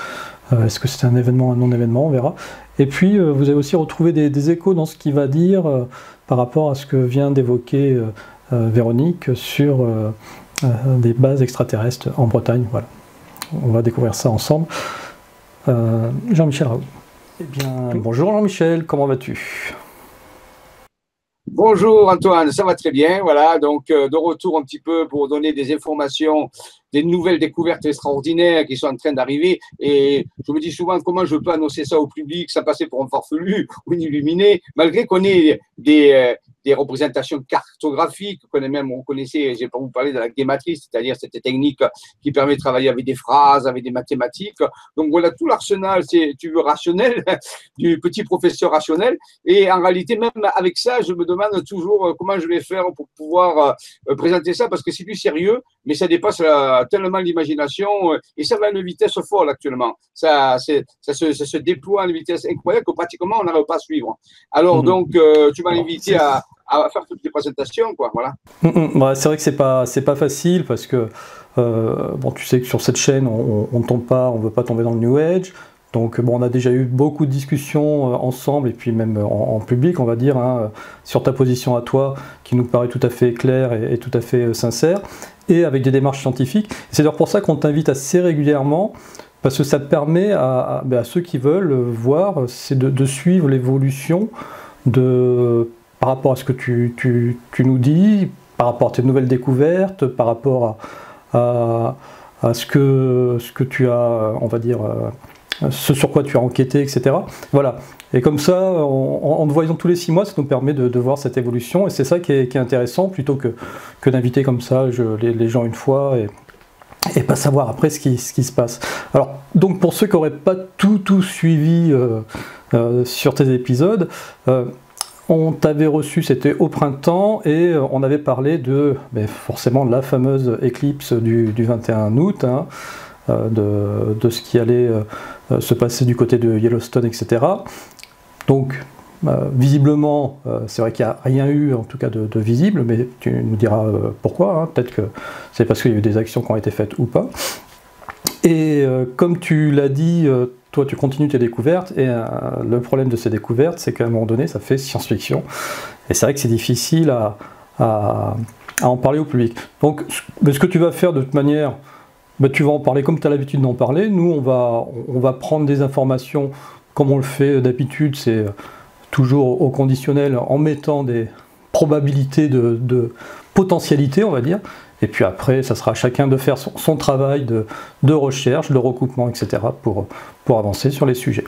Est-ce que c'était un événement, un non-événement, on verra. Et puis vous avez aussi retrouvé des échos dans ce qu'il va dire par rapport à ce que vient d'évoquer Véronique sur des bases extraterrestres en Bretagne. Voilà. On va découvrir ça ensemble. Jean-Michel Raoult. Eh bien, bonjour Jean-Michel, comment vas-tu ? Bonjour Antoine, ça va très bien. Voilà, donc de retour un petit peu pour donner des informations, des nouvelles découvertes extraordinaires qui sont en train d'arriver. Et je me dis souvent comment je peux annoncer ça au public sans passer pour un farfelu ou une illuminé, malgré qu'on ait des représentations cartographiques, qu'on est même, on connaissait, j'ai pas vous parler de la guématrie, c'est-à-dire cette technique qui permet de travailler avec des phrases, avec des mathématiques. Donc voilà tout l'arsenal, c'est, tu veux, rationnel, du petit professeur rationnel. Et en réalité, même avec ça, je me demande toujours comment je vais faire pour pouvoir présenter ça, parce que c'est du sérieux, mais ça dépasse tellement l'imagination et ça va à une vitesse folle actuellement. Ça se déploie à une vitesse incroyable que pratiquement on n'arrive pas à suivre. Alors donc, tu m'as invité à faire toutes les présentations, quoi. Voilà. Ouais, c'est vrai que c'est pas facile parce que bon, tu sais que sur cette chaîne, on tombe pas, on veut pas tomber dans le New Age. Donc bon, on a déjà eu beaucoup de discussions ensemble et puis même en public, on va dire, hein, sur ta position à toi, qui nous paraît tout à fait claire et tout à fait sincère, et avec des démarches scientifiques. C'est d'ailleurs pour ça qu'on t'invite assez régulièrement, parce que ça permet à ceux qui veulent voir, c'est de suivre l'évolution par rapport à ce que tu nous dis, par rapport à tes nouvelles découvertes, par rapport à ce que tu as, on va dire, ce sur quoi tu as enquêté, etc. Voilà. Et comme ça, en te voyant tous les 6 mois, ça nous permet de voir cette évolution. Et c'est ça qui est intéressant, plutôt que d'inviter comme ça les gens une fois et pas savoir après ce qui se passe. Alors, donc pour ceux qui n'auraient pas tout suivi sur tes épisodes, on t'avait reçu, c'était au printemps, et on avait parlé de forcément la fameuse éclipse du 21 août, hein, de ce qui allait se passer du côté de Yellowstone, etc. Donc, visiblement, c'est vrai qu'il n'y a rien eu, en tout cas, de visible, mais tu nous diras pourquoi, hein. Peut-être que c'est parce qu'il y a eu des actions qui ont été faites ou pas. Et comme tu l'as dit, toi tu continues tes découvertes, et le problème de ces découvertes, c'est qu'à un moment donné, ça fait science-fiction, et c'est vrai que c'est difficile à en parler au public. Donc, ce que tu vas faire de toute manière, tu vas en parler comme tu as l'habitude d'en parler. Nous, on va prendre des informations comme on le fait d'habitude, c'est toujours au conditionnel, en mettant des probabilités de potentialité, on va dire. Et puis après, ça sera à chacun de faire son travail de recherche, de recoupement, etc. pour avancer sur les sujets.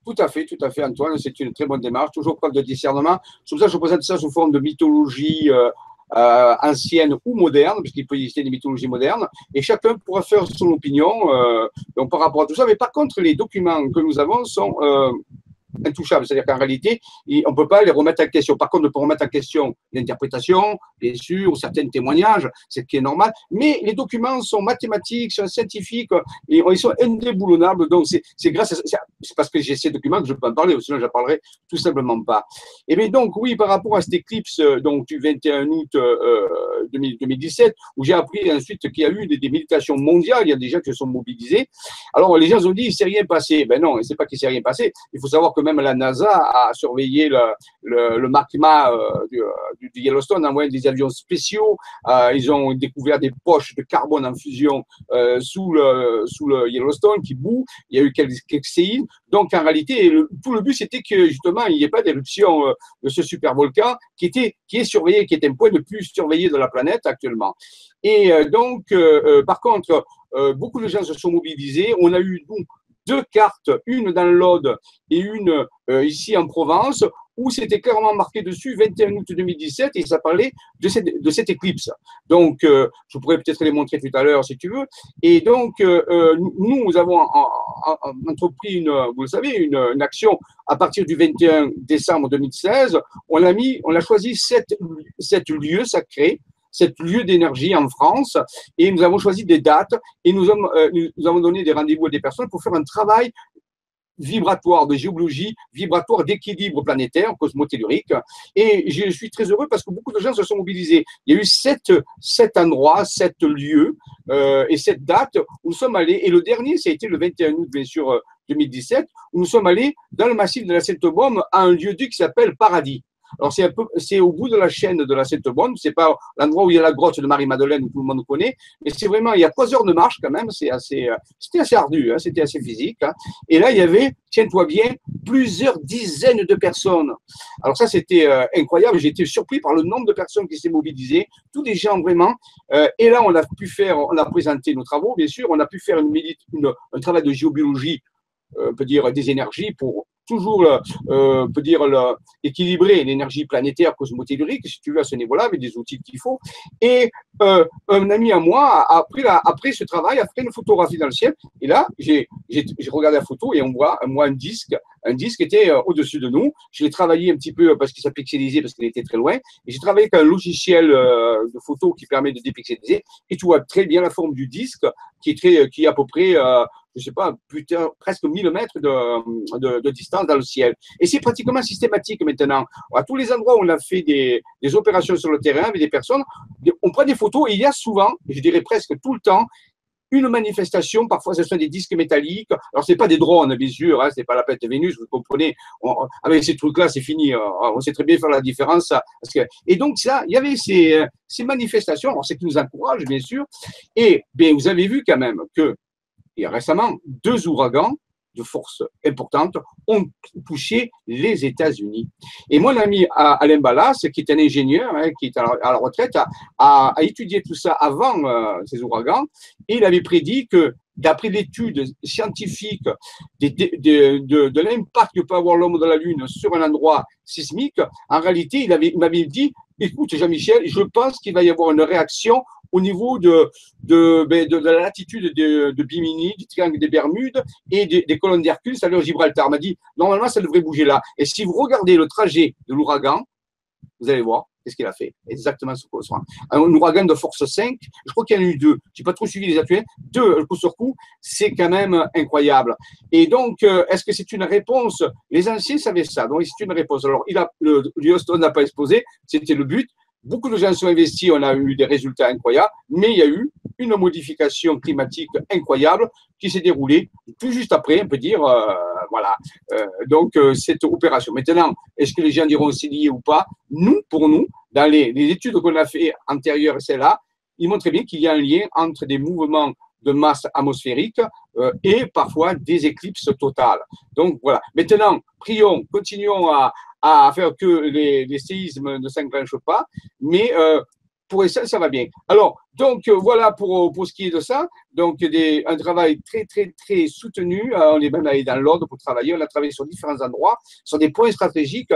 Tout à fait, Antoine. C'est une très bonne démarche, toujours preuve de discernement. C'est pour ça que je présente ça sous forme de mythologie ancienne ou moderne, puisqu'il peut exister des mythologies modernes, et chacun pourra faire son opinion donc par rapport à tout ça. Mais par contre, les documents que nous avons sont intouchables, c'est-à-dire qu'en réalité, on ne peut pas les remettre en question. Par contre, on peut remettre en question l'interprétation, bien sûr, ou certains témoignages, c'est ce qui est normal, mais les documents sont mathématiques, sont scientifiques, et ils sont indéboulonnables, donc c'est grâce à ça, c'est parce que j'ai ces documents que je peux en parler, sinon je n'en parlerai tout simplement pas. Et bien donc, oui, par rapport à cette éclipse donc, du 21 août 2017, où j'ai appris ensuite qu'il y a eu des méditations mondiales, il y a des gens qui se sont mobilisés. Alors, les gens ont dit, il ne s'est rien passé. Ben non, c'est pas qu'il ne s'est rien passé. Il faut savoir que même la NASA a surveillé le magma du Yellowstone, envoyé des avions spéciaux. Ils ont découvert des poches de carbone en fusion sous le Yellowstone qui bout. Il y a eu quelques séismes. Donc, en réalité, tout le but, c'était que, justement, il n'y ait pas d'éruption de ce supervolcan qui est surveillé, qui est un point le plus surveillé de la planète actuellement. Et donc, par contre, beaucoup de gens se sont mobilisés. On a eu donc 2 cartes, une dans l'Aude et une ici en Provence, où c'était clairement marqué dessus 21 août 2017 et ça parlait de cette éclipse. Donc, je pourrais peut-être les montrer tout à l'heure si tu veux. Et donc, nous avons entrepris, vous le savez, une action à partir du 21 décembre 2016. On a choisi 7 lieux sacrés, 7 lieux d'énergie en France, et nous avons choisi des dates, et nous avons donné des rendez-vous à des personnes pour faire un travail vibratoire, de géologie, vibratoire d'équilibre planétaire, cosmotellurique. Et je suis très heureux parce que beaucoup de gens se sont mobilisés. Il y a eu 7 endroits, 7 lieux et 7 dates où nous sommes allés. Et le dernier, ça a été le 21 août, bien sûr, 2017, où nous sommes allés dans le massif de la Sainte-Baume à un lieu-dit qui s'appelle Paradis. Alors, c'est au bout de la chaîne de la Sainte-Bonne. C'est pas l'endroit où il y a la grotte de Marie-Madeleine, où tout le monde connaît. Mais c'est vraiment, il y a 3 heures de marche quand même. C'était assez ardu, hein, c'était assez physique. Hein. Et là, il y avait, tiens-toi bien, plusieurs dizaines de personnes. Alors ça, c'était incroyable. J'ai été surpris par le nombre de personnes qui s'est mobilisées. Tous des gens vraiment. Et là, on a présenté nos travaux, bien sûr. On a pu faire un travail de géobiologie, on peut dire des énergies pour toujours, on peut dire, équilibrer l'énergie planétaire cosmotellurique, si tu veux, à ce niveau-là, avec des outils qu'il faut. Et un ami à moi, après ce travail, a fait une photographie dans le ciel. Et là, j'ai regardé la photo et on voit, moi, un disque était au-dessus de nous. Je l'ai travaillé un petit peu parce qu'il s'est pixelisé, parce qu'il était très loin. Et j'ai travaillé avec un logiciel de photo qui permet de dépixeliser. Et tu vois très bien la forme du disque qui est à peu près, je sais pas, presque 1000 mètres de distance dans le ciel. Et c'est pratiquement systématique maintenant. À tous les endroits où on a fait des opérations sur le terrain avec des personnes, on prend des photos et il y a souvent, je dirais presque tout le temps, une manifestation. Parfois, ce sont des disques métalliques. Alors, c'est pas des drones, bien sûr, hein, c'est pas la planète Vénus, vous comprenez. Avec ces trucs-là, c'est fini. On sait très bien faire la différence. Et donc, ça, il y avait ces manifestations. Alors, c'est qui nous encourage, bien sûr. Et bien, vous avez vu quand même que, et récemment, 2 ouragans de force importante ont touché les États-Unis. Et mon ami Alain Ballas, qui est un ingénieur, hein, qui est à la retraite, a étudié tout ça avant ces ouragans, et il avait prédit que, d'après l'étude scientifique de l'impact que peut avoir l'homme de la Lune sur un endroit sismique, en réalité, il m'avait dit, écoute Jean-Michel, je pense qu'il va y avoir une réaction au niveau de la latitude de Bimini, du triangle des Bermudes et des colonnes d'Hercule, c'est-à-dire Gibraltar. Il m'a dit, normalement, ça devrait bouger là. Et si vous regardez le trajet de l'ouragan, vous allez voir, qu'est-ce qu'il a fait? Exactement ce qu'on sera. Un ouragan de force 5, je crois qu'il y en a eu 2. Je n'ai pas trop suivi les actuels. 2, coup sur coup, c'est quand même incroyable. Et donc, est-ce que c'est une réponse? Les anciens savaient ça, donc c'est une réponse. Alors, le Houston n'a pas explosé, c'était le but. Beaucoup de gens sont investis, on a eu des résultats incroyables, mais il y a eu une modification climatique incroyable qui s'est déroulée tout juste après, on peut dire, voilà. Donc, cette opération. Maintenant, est-ce que les gens diront c'est lié ou pas? Pour nous, dans les études qu'on a fait antérieures à celle-là, ils montrent bien qu'il y a un lien entre des mouvements de masse atmosphérique et parfois des éclipses totales. Donc, voilà. Maintenant, prions, continuons à faire que les séismes ne s'enclenchent pas, mais pour essayer, ça va bien. Alors, donc, voilà pour ce qui est de ça. Donc, un travail très, très, très soutenu. On est même allé dans l'ordre pour travailler. On a travaillé sur différents endroits, sur des points stratégiques.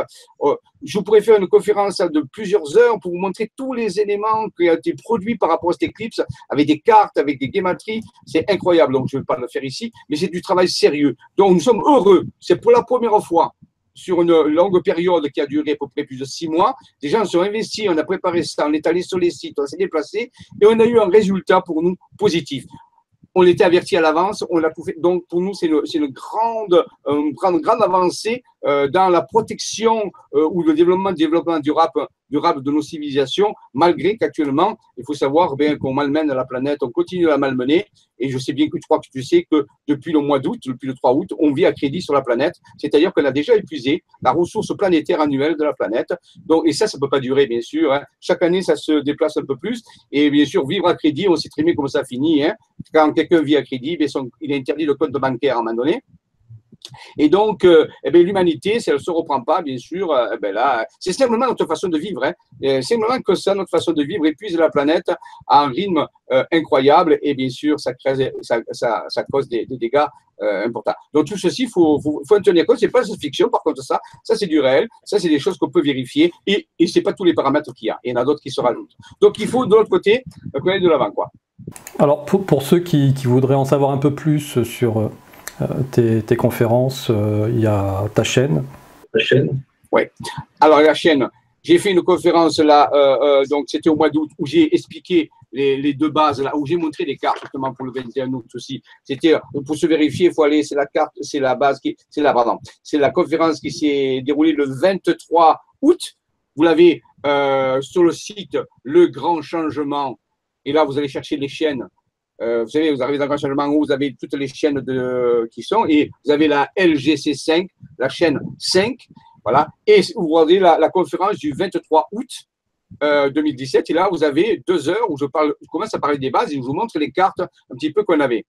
Je pourrais faire une conférence de plusieurs heures pour vous montrer tous les éléments qui ont été produits par rapport à cette éclipse, avec des cartes, avec des guématries. C'est incroyable. Donc, je ne vais pas le faire ici, mais c'est du travail sérieux. Donc, nous sommes heureux. C'est pour la première fois, sur une longue période qui a duré à peu près plus de 6 mois. Des gens se sont investis, on a préparé ça, on est allé sur les sites, on s'est déplacé et on a eu un résultat pour nous positif. On était averti à l'avance, on l'a tout fait. Donc pour nous, c'est une grande avancée dans la protection ou le développement durable de nos civilisations, malgré qu'actuellement, il faut savoir bien qu'on malmène la planète, on continue à la malmener. Et je sais bien que tu crois que tu sais que depuis le mois d'août, depuis le 3 août, on vit à crédit sur la planète, c'est-à-dire qu'on a déjà épuisé la ressource planétaire annuelle de la planète. Donc, et ça ne peut pas durer, bien sûr. Hein. Chaque année, ça se déplace un peu plus. Et bien sûr, vivre à crédit, on sait très bien comment ça finit. Hein. Quand quelqu'un vit à crédit, il est interdit le compte bancaire à un moment donné. Et donc, l'humanité, si elle ne se reprend pas, bien sûr, là, c'est simplement notre façon de vivre. Hein. C'est simplement que ça, notre façon de vivre épuise la planète à un rythme incroyable et bien sûr, ça cause des dégâts importants. Donc, tout ceci, il faut en tenir compte. Ce n'est pas de fiction, par contre, ça c'est du réel. Ça, c'est des choses qu'on peut vérifier et ce n'est pas tous les paramètres qu'il y a. Il y en a d'autres qui se rajoutent. Donc, il faut, de l'autre côté, aller de l'avant, quoi. Alors, pour ceux qui voudraient en savoir un peu plus sur tes conférences, il y a ta chaîne. Oui. Alors, la chaîne, j'ai fait une conférence là, donc c'était au mois d'août, où j'ai expliqué les 2 bases, là, où j'ai montré les cartes justement pour le 21 août aussi. C'était, pour se vérifier, il faut aller, c'est la carte, c'est la base, c'est la conférence qui s'est déroulée le 23 août. Vous l'avez sur le site Le Grand Changement, et là, vous allez chercher les chaînes. Vous savez, vous arrivez dans le Grand Changement où vous avez toutes les chaînes qui sont, et vous avez la LGC5, la chaîne 5, Voilà. Et vous regardez la conférence du 23 août 2017, et là, vous avez 2 heures où je commence à parler des bases et je vous montre les cartes un petit peu qu'on avait.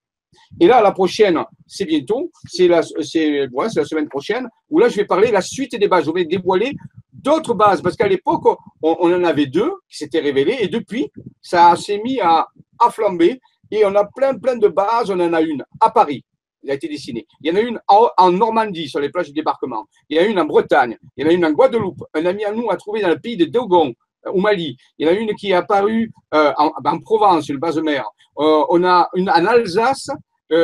Et là, la prochaine, c'est bientôt, c'est la semaine prochaine, où là, je vais parler la suite des bases. Je vais dévoiler d'autres bases, parce qu'à l'époque, on en avait 2 qui s'étaient révélées, et depuis, ça s'est mis à flamber, et on a plein de bases. On en a une à Paris, il a été dessiné. Il y en a une en Normandie, sur les plages du débarquement. Il y en a une en Bretagne, il y en a une en Guadeloupe. Un ami à nous a trouvé dans le pays de Dogon, au Mali. Il y en a une qui est apparue en Provence, une base mère. On a une en Alsace,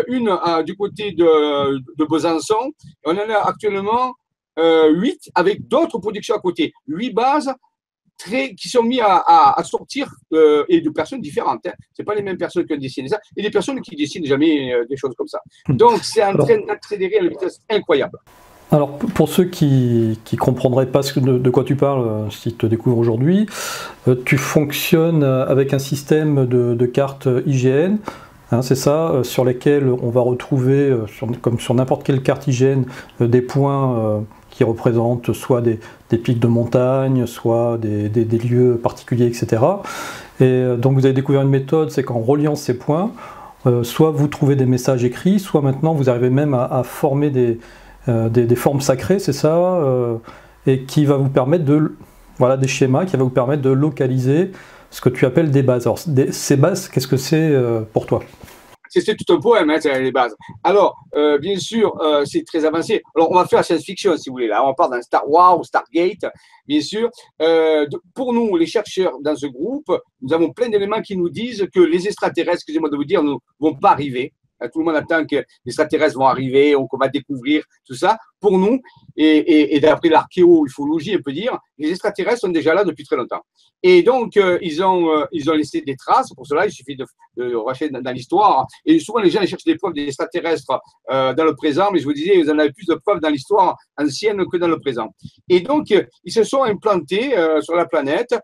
une du côté de Besançon. On en a actuellement 8 avec d'autres productions à côté. 8 bases qui sont mis à sortir et de personnes différentes. Hein. Ce pas les mêmes personnes qui ont dessiné ça et des personnes qui dessinent jamais des choses comme ça. Donc, c'est en train d'accélérer à une vitesse incroyable. Alors, pour ceux qui ne comprendraient pas de quoi tu parles, s'ils te découvrent aujourd'hui, tu fonctionnes avec un système de cartes IGN, hein, c'est ça, sur lesquelles on va retrouver, comme sur n'importe quelle carte IGN, des points qui représentent soit des pics de montagne, soit des lieux particuliers, etc. Et donc vous avez découvert une méthode, c'est qu'en reliant ces points, soit vous trouvez des messages écrits, soit maintenant vous arrivez même à former des formes sacrées, c'est ça, et qui va vous permettre des schémas qui va vous permettre de localiser ce que tu appelles des bases. Alors, ces bases, qu'est-ce que c'est pour toi? C'est tout un poème, hein, les bases. Alors, bien sûr, c'est très avancé. Alors, on va faire la science-fiction, si vous voulez. Là, on part dans Star Wars, Stargate, bien sûr. Pour nous, les chercheurs dans ce groupe, nous avons plein d'éléments qui nous disent que les extraterrestres, excusez-moi de vous dire, ne vont pas arriver. Tout le monde attend que les extraterrestres vont arriver, qu'on va découvrir tout ça. Pour nous, et d'après l'archéo-ufologie, on peut dire, les extraterrestres sont déjà là depuis très longtemps. Et donc, ils ont laissé des traces. Pour cela, il suffit de rechercher dans l'histoire. Et souvent, les gens ils cherchent des preuves des extraterrestres dans le présent, mais je vous disais, vous en avez plus de preuves dans l'histoire ancienne que dans le présent. Et donc, ils se sont implantés sur la planète,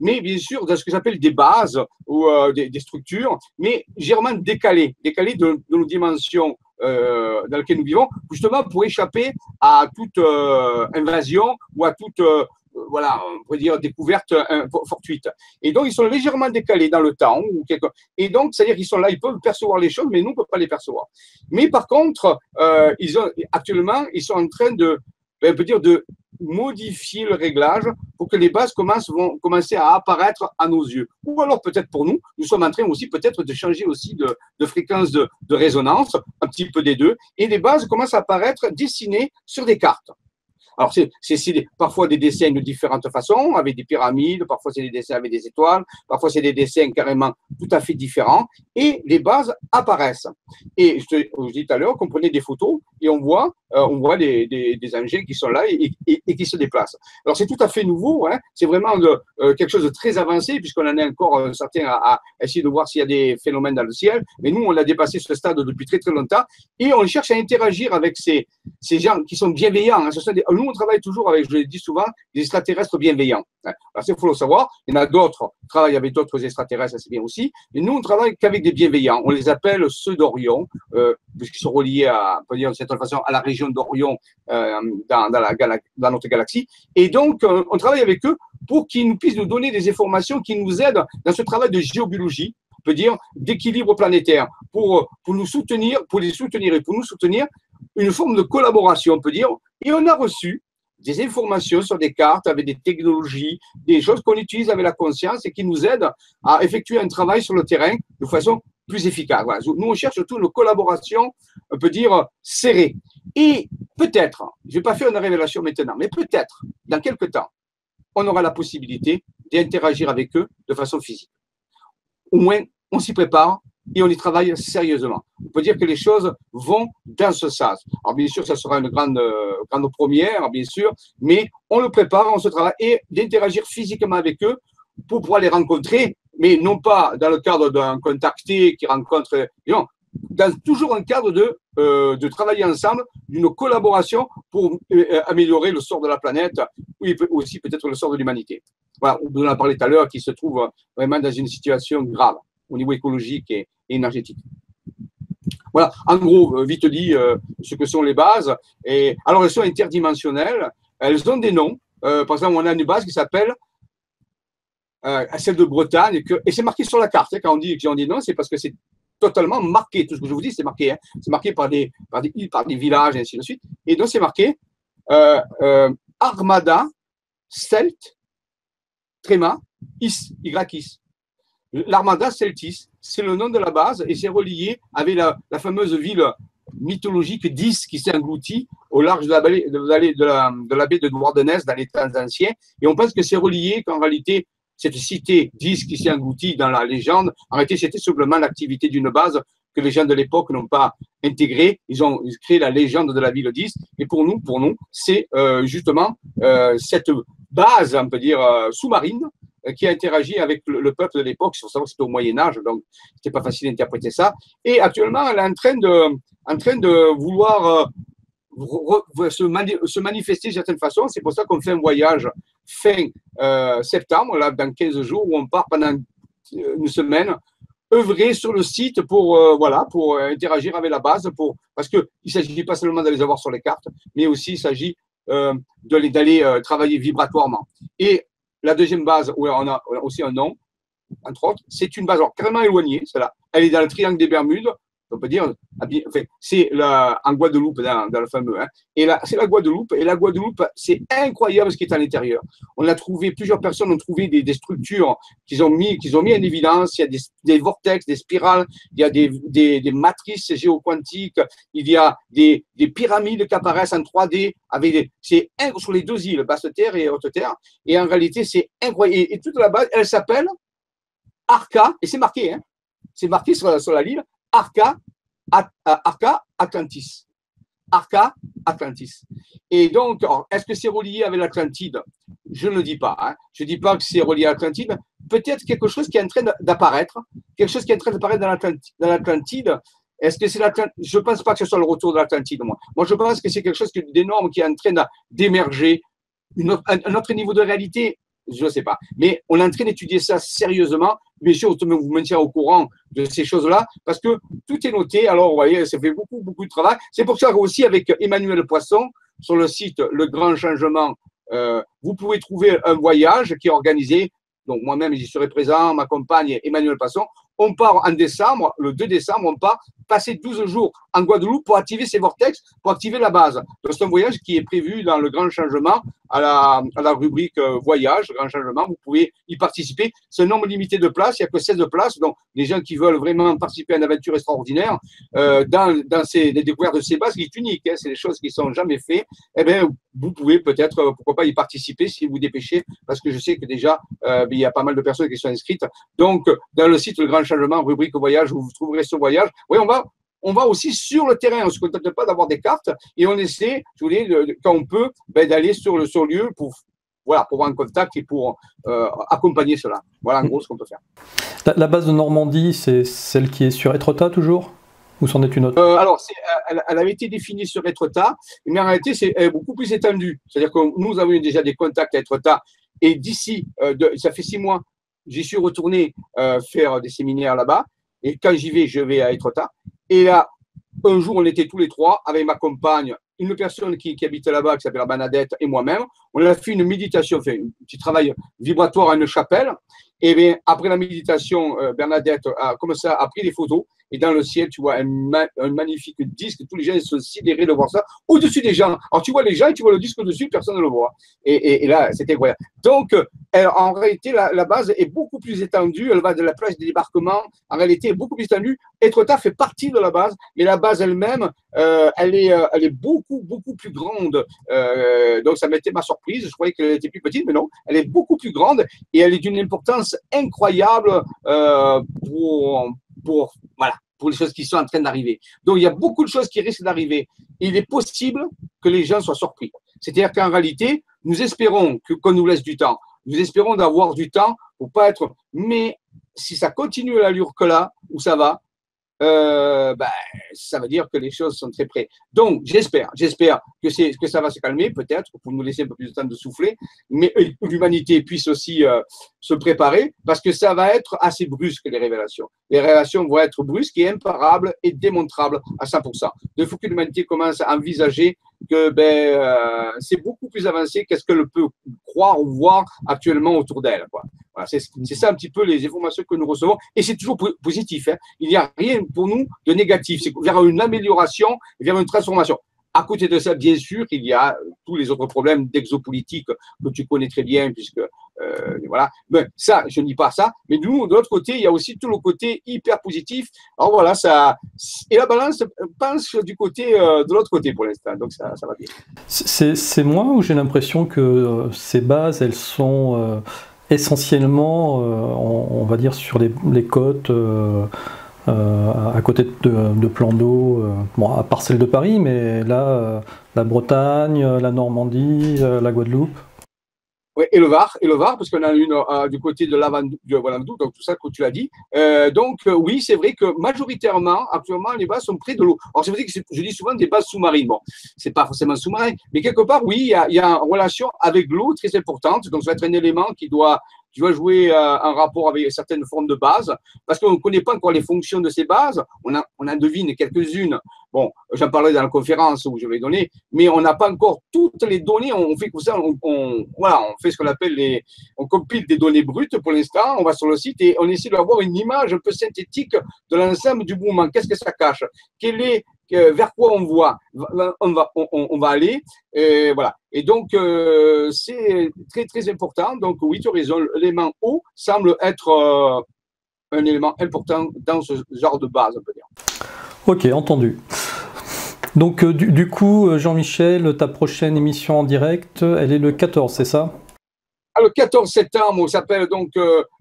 mais bien sûr dans ce que j'appelle des bases ou des structures, mais légèrement décalées de nos dimensions dans lesquelles nous vivons, justement pour échapper à toute invasion ou à toute voilà, on pourrait dire découverte fortuite. Et donc, ils sont légèrement décalés dans le temps. Et donc, c'est-à-dire qu'ils sont là, ils peuvent percevoir les choses, mais nous, on ne peut pas les percevoir. Mais par contre, actuellement, ils sont en train de modifier le réglage pour que les bases vont commencer à apparaître à nos yeux. Ou alors peut-être pour nous, nous sommes en train aussi peut-être de changer aussi de fréquence de résonance, un petit peu des deux, et les bases commencent à apparaître dessinées sur des cartes. Alors, c'est parfois des dessins de différentes façons, avec des pyramides, parfois c'est des dessins avec des étoiles, parfois c'est des dessins carrément tout à fait différents, et les bases apparaissent. Et je dis tout à l'heure qu'on prenait des photos et on voit des engins qui sont là et qui se déplacent. Alors, c'est tout à fait nouveau, hein, c'est vraiment quelque chose de très avancé, puisqu'on en est encore certains à essayer de voir s'il y a des phénomènes dans le ciel, mais nous, on a dépassé ce stade depuis très très longtemps, et on cherche à interagir avec ces gens qui sont bienveillants. Hein. Nous, on travaille toujours avec, je le dis souvent, des extraterrestres bienveillants. Alors, il faut le savoir. Il y en a d'autres qui travaillent avec d'autres extraterrestres, c'est bien aussi. Mais nous, on travaille qu'avec des bienveillants. On les appelle ceux d'Orion, puisqu'ils sont reliés on peut dire de certaine façon, à la région d'Orion dans notre galaxie. Et donc, on travaille avec eux pour qu'ils puissent nous donner des informations qui nous aident dans ce travail de géobiologie, on peut dire d'équilibre planétaire, pour nous soutenir, pour les soutenir et pour nous soutenir, une forme de collaboration, on peut dire. Et on a reçu des informations sur des cartes avec des technologies, des choses qu'on utilise avec la conscience et qui nous aident à effectuer un travail sur le terrain de façon plus efficace. Voilà. Nous, on cherche surtout une collaboration, on peut dire, serrée. Et peut-être, je ne vais pas faire une révélation maintenant, mais peut-être, dans quelques temps, on aura la possibilité d'interagir avec eux de façon physique. Au moins, on s'y prépare et on y travaille sérieusement. On peut dire que les choses vont dans ce sens. Alors, bien sûr, ça sera une grande première, bien sûr, mais on le prépare, on se travaille et d'interagir physiquement avec eux pour pouvoir les rencontrer, mais non pas dans le cadre d'un contacté qui rencontre, non, dans toujours un cadre de travailler ensemble, d'une collaboration pour améliorer le sort de la planète, ou aussi peut-être le sort de l'humanité. Voilà, on en a parlé tout à l'heure, qui se trouve vraiment dans une situation grave au niveau écologique et énergétique. Voilà, en gros, vite dit, ce que sont les bases. Et, alors, elles sont interdimensionnelles. elles ont des noms. Par exemple, on a une base qui s'appelle celle de Bretagne, et c'est marqué sur la carte. Hein, quand on dit non, c'est parce que c'est totalement marqué. Tout ce que je vous dis, c'est marqué. Hein. C'est marqué par des îles, par des villages, et ainsi de suite. Et donc, c'est marqué Armada, Celt, Tréma, YIS. L'Armada Celtis, c'est le nom de la base et c'est relié avec la fameuse ville mythologique d'Is qui s'est engloutie au large de la baie de Douarnenez dans les temps anciens. Et on pense que c'est relié, qu'en réalité, cette cité d'Is qui s'est engloutie dans la légende, en réalité, c'était simplement l'activité d'une base que les gens de l'époque n'ont pas intégrée. Ils ont créé la légende de la ville d'Is. Et pour nous, c'est justement cette base, on peut dire, sous-marine, qui a interagi avec le peuple de l'époque. Il faut savoir que c'était au Moyen-Âge, donc c'était pas facile d'interpréter ça. Et actuellement, elle est en train de vouloir se manifester d'une certaine façon. C'est pour ça qu'on fait un voyage fin septembre, là, dans 15 jours, où on part pendant une semaine, œuvrer sur le site pour interagir avec la base, parce qu'il ne s'agit pas seulement de les avoir sur les cartes, mais aussi il s'agit d'aller travailler vibratoirement. Et la deuxième base, où on a aussi un nom, entre autres, c'est une base carrément éloignée, celle-là. Elle est dans le triangle des Bermudes, on peut dire, enfin, c'est en Guadeloupe, dans le fameux. Hein. Et là, c'est la Guadeloupe. Et la Guadeloupe, c'est incroyable ce qui est à l'intérieur. On a trouvé, plusieurs personnes ont trouvé des structures qu'ils ont mis en évidence. Il y a des vortex, des spirales, il y a des matrices géoquantiques, il y a des pyramides qui apparaissent en 3D. C'est sur les deux îles, Basse-Terre et Haute-Terre. Et en réalité, c'est incroyable. Et toute la base, elle s'appelle Arca, et c'est marqué, hein. C'est marqué sur la ligne. Arca Atlantis. Arca Atlantis. Et donc, est-ce que c'est relié avec l'Atlantide? Je ne le dis pas. Hein. Je ne dis pas que c'est relié à l'Atlantide. Peut-être quelque chose qui est en train d'apparaître. Quelque chose qui est en train d'apparaître dans l'Atlantide. Est-ce que c'est l'Atlantide? Je ne pense pas que ce soit le retour de l'Atlantide, moi. Moi, je pense que c'est quelque chose d'énorme qui est en train d'émerger. Un autre niveau de réalité. Je ne sais pas. Mais on est en train d'étudier ça sérieusement. Bien sûr, je vous maintiens au courant de ces choses-là parce que tout est noté. Alors, vous voyez, ça fait beaucoup de travail. C'est pour ça aussi, avec Emmanuel Poisson, sur le site Le Grand Changement, vous pouvez trouver un voyage qui est organisé. Donc, moi-même, j'y serai présent, ma compagne Emmanuel Poisson. On part en décembre, le 2 décembre, on part passer 12 jours en Guadeloupe pour activer ces vortex, pour activer la base. Donc, c'est un voyage qui est prévu dans le Grand Changement, à la rubrique voyage, Grand Changement. Vous pouvez y participer. C'est un nombre limité de places, il n'y a que 16 places. Donc, les gens qui veulent vraiment participer à une aventure extraordinaire, dans ces découvertes de ces bases, qui est unique, hein, c'est des choses qui ne sont jamais faites, eh bien, vous pouvez peut-être, pourquoi pas, y participer si vous dépêchez, parce que je sais que déjà, il y a pas mal de personnes qui sont inscrites. Donc, dans le site Le Grand Changement, rubrique voyage, vous trouverez ce voyage. Oui, on va aussi sur le terrain. On ne se contente pas d'avoir des cartes et on essaie, quand on peut, d'aller sur le lieu pour avoir un contact et pour accompagner cela. Voilà en gros ce qu'on peut faire. La base de Normandie, c'est celle qui est sur Étretat toujours? Ou c'en est une autre? Alors, elle avait été définie sur Étretat, mais en réalité, c'est beaucoup plus étendu. C'est-à-dire que nous avons eu déjà des contacts à Étretat et d'ici, ça fait 6 mois, j'y suis retourné faire des séminaires là-bas. Et quand je vais à Étretat. Et là, un jour, on était tous les trois avec ma compagne, une personne qui habite là-bas, qui s'appelle Bernadette, et moi-même. On a fait une méditation, fait un petit travail vibratoire à une chapelle. Et bien, après la méditation, Bernadette a pris des photos. Et dans le ciel, tu vois un magnifique disque. Tous les gens sont sidérés de voir ça au-dessus des gens. Alors, tu vois les gens et tu vois le disque dessus, personne ne le voit. Et là, c'était incroyable. Donc, en réalité, la base est beaucoup plus étendue. Elle va de la plage des débarquements. En réalité, elle est beaucoup plus étendue. Étretat fait partie de la base, mais la base elle-même, elle est beaucoup plus grande. Donc, ça m'était ma surprise. Je croyais qu'elle était plus petite, mais non. Elle est beaucoup plus grande et elle est d'une importance incroyable pour les choses qui sont en train d'arriver. Donc, il y a beaucoup de choses qui risquent d'arriver. Il est possible que les gens soient surpris. C'est-à-dire qu'en réalité, nous espérons qu'on nous laisse du temps. Nous espérons d'avoir du temps pour pas être… Mais si ça continue à l'allure que là, où ça va, ça veut dire que les choses sont très près. Donc, j'espère que ça va se calmer, peut-être, pour nous laisser un peu plus de temps de souffler, mais que l'humanité puisse aussi se préparer, parce que ça va être assez brusque, les révélations. Les révélations vont être brusques et imparables et démontrables à 100%. Il faut que l'humanité commence à envisager que c'est beaucoup plus avancé qu'est-ce qu'elle peut croire ou voir actuellement autour d'elle. Voilà, c'est ça un petit peu les informations que nous recevons. Et c'est toujours positif. Hein. Il n'y a rien pour nous de négatif. C'est vers une amélioration, vers une transformation. À côté de ça, bien sûr, il y a tous les autres problèmes d'exopolitique que tu connais très bien, puisque voilà. Mais ça, je ne dis pas ça. Mais nous, de l'autre côté, il y a aussi tout le côté hyper positif. Alors voilà, ça et la balance penche du côté de l'autre côté pour l'instant. Donc ça va bien. C'est moi où j'ai l'impression que ces bases, elles sont essentiellement, on va dire, sur les côtes. À côté de plans d'eau, bon, à part celle de Paris, mais là, la Bretagne, la Normandie, la Guadeloupe. Oui, et le Var, parce qu'on a une du côté de Lavandou, donc tout ça que tu as dit. Oui, c'est vrai que majoritairement, actuellement, les bases sont près de l'eau. Alors, c'est vrai que je dis souvent des bases sous-marines. Bon, c'est pas forcément sous-marin, mais quelque part, oui, il y a une relation avec l'eau très importante. Donc, ça va être un élément qui doit jouer un rapport avec certaines formes de bases, parce qu'on ne connaît pas encore les fonctions de ces bases. On en devine quelques-unes. Bon, j'en parlerai dans la conférence où je vais donner, mais on n'a pas encore toutes les données. On fait comme ça, on fait ce qu'on appelle on compile des données brutes pour l'instant. On va sur le site et on essaie d'avoir une image un peu synthétique de l'ensemble du mouvement. Qu'est-ce que ça cache? Vers quoi on va aller, voilà. Et donc c'est très très important. Donc oui, tu as raison, l'élément eau semble être un élément important dans ce genre de base, on peut dire. Ok, entendu. Donc du coup, Jean-Michel, ta prochaine émission en direct, elle est le 14, c'est ça? Le 14 septembre, ça s'appelle donc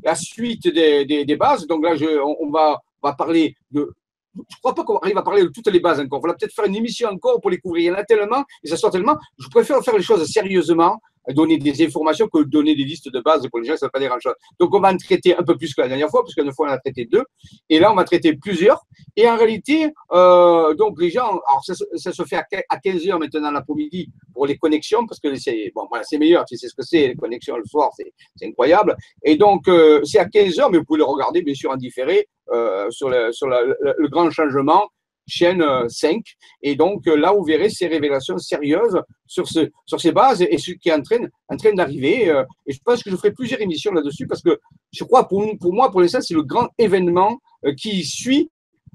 la suite des bases. Donc là, on va parler de. Je ne crois pas qu'on arrive à parler de toutes les bases encore. Il faudra peut-être faire une émission encore pour les couvrir. Il y en a tellement, et ça sort tellement. Je préfère faire les choses sérieusement, donner des informations que donner des listes de bases pour les gens, ça ne va pas dire grand-chose. Donc, on va en traiter un peu plus que la dernière fois, parce qu'une fois, on en a traité 2. Et là, on va traiter plusieurs. Et en réalité, donc, les gens, alors ça se fait à 15h maintenant l'après-midi pour les connexions, parce que c'est meilleur. Tu sais ce que c'est, les connexions le soir, c'est incroyable. Et donc, c'est à 15h, mais vous pouvez le regarder, bien sûr, en différé, sur le grand changement, chaîne 5. Et donc, là, vous verrez ces révélations sérieuses sur ces bases et ce qui est en train d'arriver. Et je pense que je ferai plusieurs émissions là-dessus parce que je crois, pour moi, pour l'instant, c'est le grand événement qui suit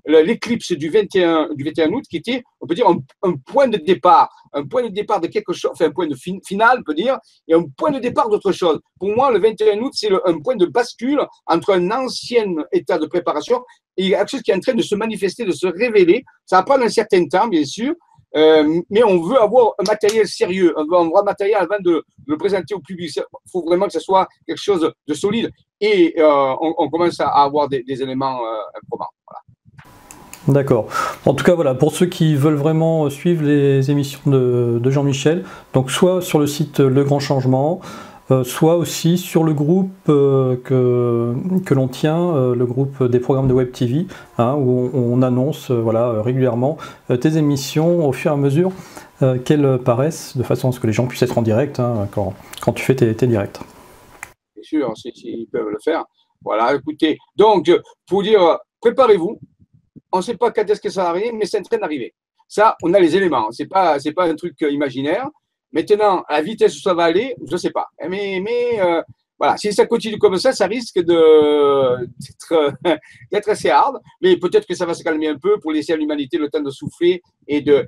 l'éclipse du 21 août, qui était, on peut dire, un point de départ de quelque chose, enfin un point de final, on peut dire, et un point de départ d'autre chose. Pour moi, le 21 août, c'est un point de bascule entre un ancien état de préparation et quelque chose qui est en train de se manifester, de se révéler. Ça va prendre un certain temps, bien sûr, mais on veut avoir un matériel sérieux, un vrai matériel avant de le présenter au public. Il faut vraiment que ce soit quelque chose de solide et on commence à avoir des éléments probants. Voilà. D'accord. En tout cas, voilà, pour ceux qui veulent vraiment suivre les émissions de Jean-Michel, donc soit sur le site Le Grand Changement, soit aussi sur le groupe que l'on tient, le groupe des programmes de Web TV, hein, où on annonce régulièrement tes émissions au fur et à mesure qu'elles paraissent, de façon à ce que les gens puissent être en direct hein, quand tu fais tes directs. Bien sûr, s'ils peuvent le faire. Voilà, écoutez, donc, pour dire, préparez-vous. On ne sait pas quand est-ce que ça arrive, mais c'est en train d'arriver. Ça, on a les éléments. C'est pas un truc imaginaire. Maintenant, à la vitesse où ça va aller, je ne sais pas. Mais voilà, si ça continue comme ça risque d'être assez hard. Mais peut-être que ça va se calmer un peu pour laisser à l'humanité le temps de souffler et de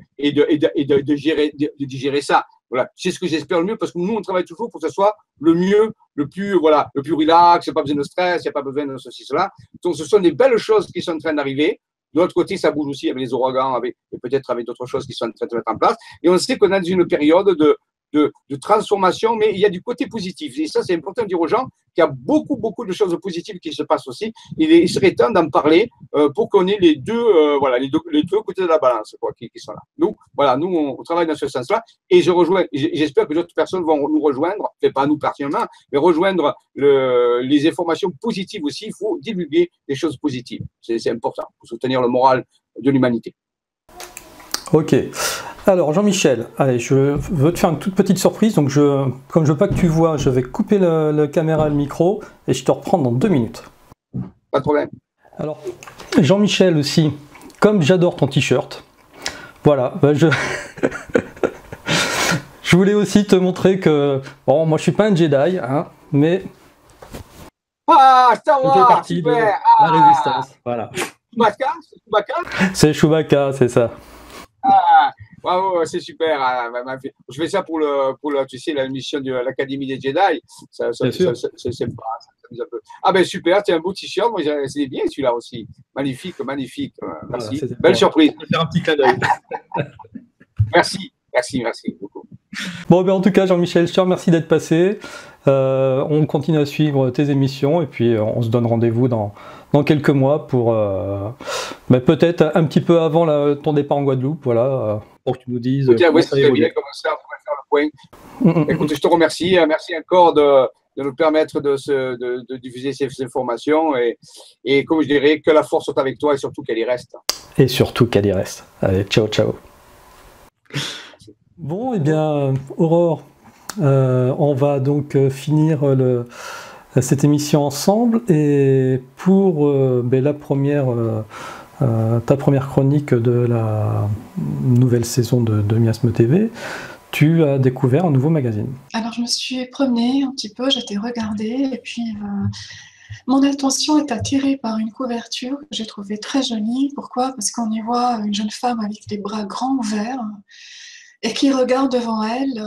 digérer ça. Voilà, c'est ce que j'espère le mieux parce que nous, on travaille toujours pour que ce soit le mieux, le plus relax, il n'y a pas besoin de stress, il n'y a pas besoin de ceci, cela. Donc, ce sont des belles choses qui sont en train d'arriver. De l'autre côté, ça bouge aussi avec les ouragans et peut-être avec d'autres choses qui sont en train de se mettre en place. Et on sait qu'on est dans une période de transformation, mais il y a du côté positif. Et ça, c'est important de dire aux gens qu'il y a beaucoup, beaucoup de choses positives qui se passent aussi. Il serait temps d'en parler pour qu'on ait les deux côtés de la balance qui sont là. Nous, on travaille dans ce sens-là. Et j'espère que d'autres personnes vont nous rejoindre, pas nous particulièrement, mais rejoindre les informations positives aussi. Il faut divulguer les choses positives. C'est important pour soutenir le moral de l'humanité. Ok. Alors Jean-Michel, allez, je veux te faire une toute petite surprise, donc comme je veux pas que tu vois, je vais couper la caméra et le micro et je te reprends dans 2 minutes. Pas de problème. Alors Jean-Michel aussi, comme j'adore ton t-shirt, voilà, Je voulais aussi te montrer que, bon, moi je suis pas un Jedi, hein, mais Ah, Star je fais Wars, partie de super. la résistance. Voilà. Chewbacca, c'est Chewbacca. C'est Chewbacca, c'est ça. Ah, bravo, c'est super. Ah, je fais ça pour tu sais, la mission de l'Académie des Jedi. Bien sûr. C'est sympa. Ça s'amuse un peu. Ah ben super, tu as un beau t-shirt. Moi, c'est bien celui-là aussi. Magnifique, magnifique. Merci. Voilà, Belle surprise. Je vais faire un petit clin d'œil. Merci, merci, merci beaucoup. Bon, ben, en tout cas, Jean-Michel, je te remercie d'être passé. On continue à suivre tes émissions et puis on se donne rendez-vous dans quelques mois pour peut-être un petit peu avant ton départ en Guadeloupe, voilà, pour que tu nous dises. Tiens, comment oui, ça c'est évolue. bien, comme ça, on pourrait faire le point. Écoute, je te remercie. Merci encore de nous permettre de diffuser ces informations. Et comme je dirais, que la force soit avec toi et surtout qu'elle y reste. Et surtout qu'elle y reste. Allez, ciao, ciao. Bon, eh bien, Aurore, on va donc finir cette émission ensemble. Et pour la première, ta première chronique de la nouvelle saison de Miasme TV, tu as découvert un nouveau magazine. Alors, je me suis promenée un petit peu, j'étais regardée, et puis mon attention est attirée par une couverture que j'ai trouvée très jolie. Pourquoi? Parce qu'on y voit une jeune femme avec les bras grands ouverts et qui regarde devant elle.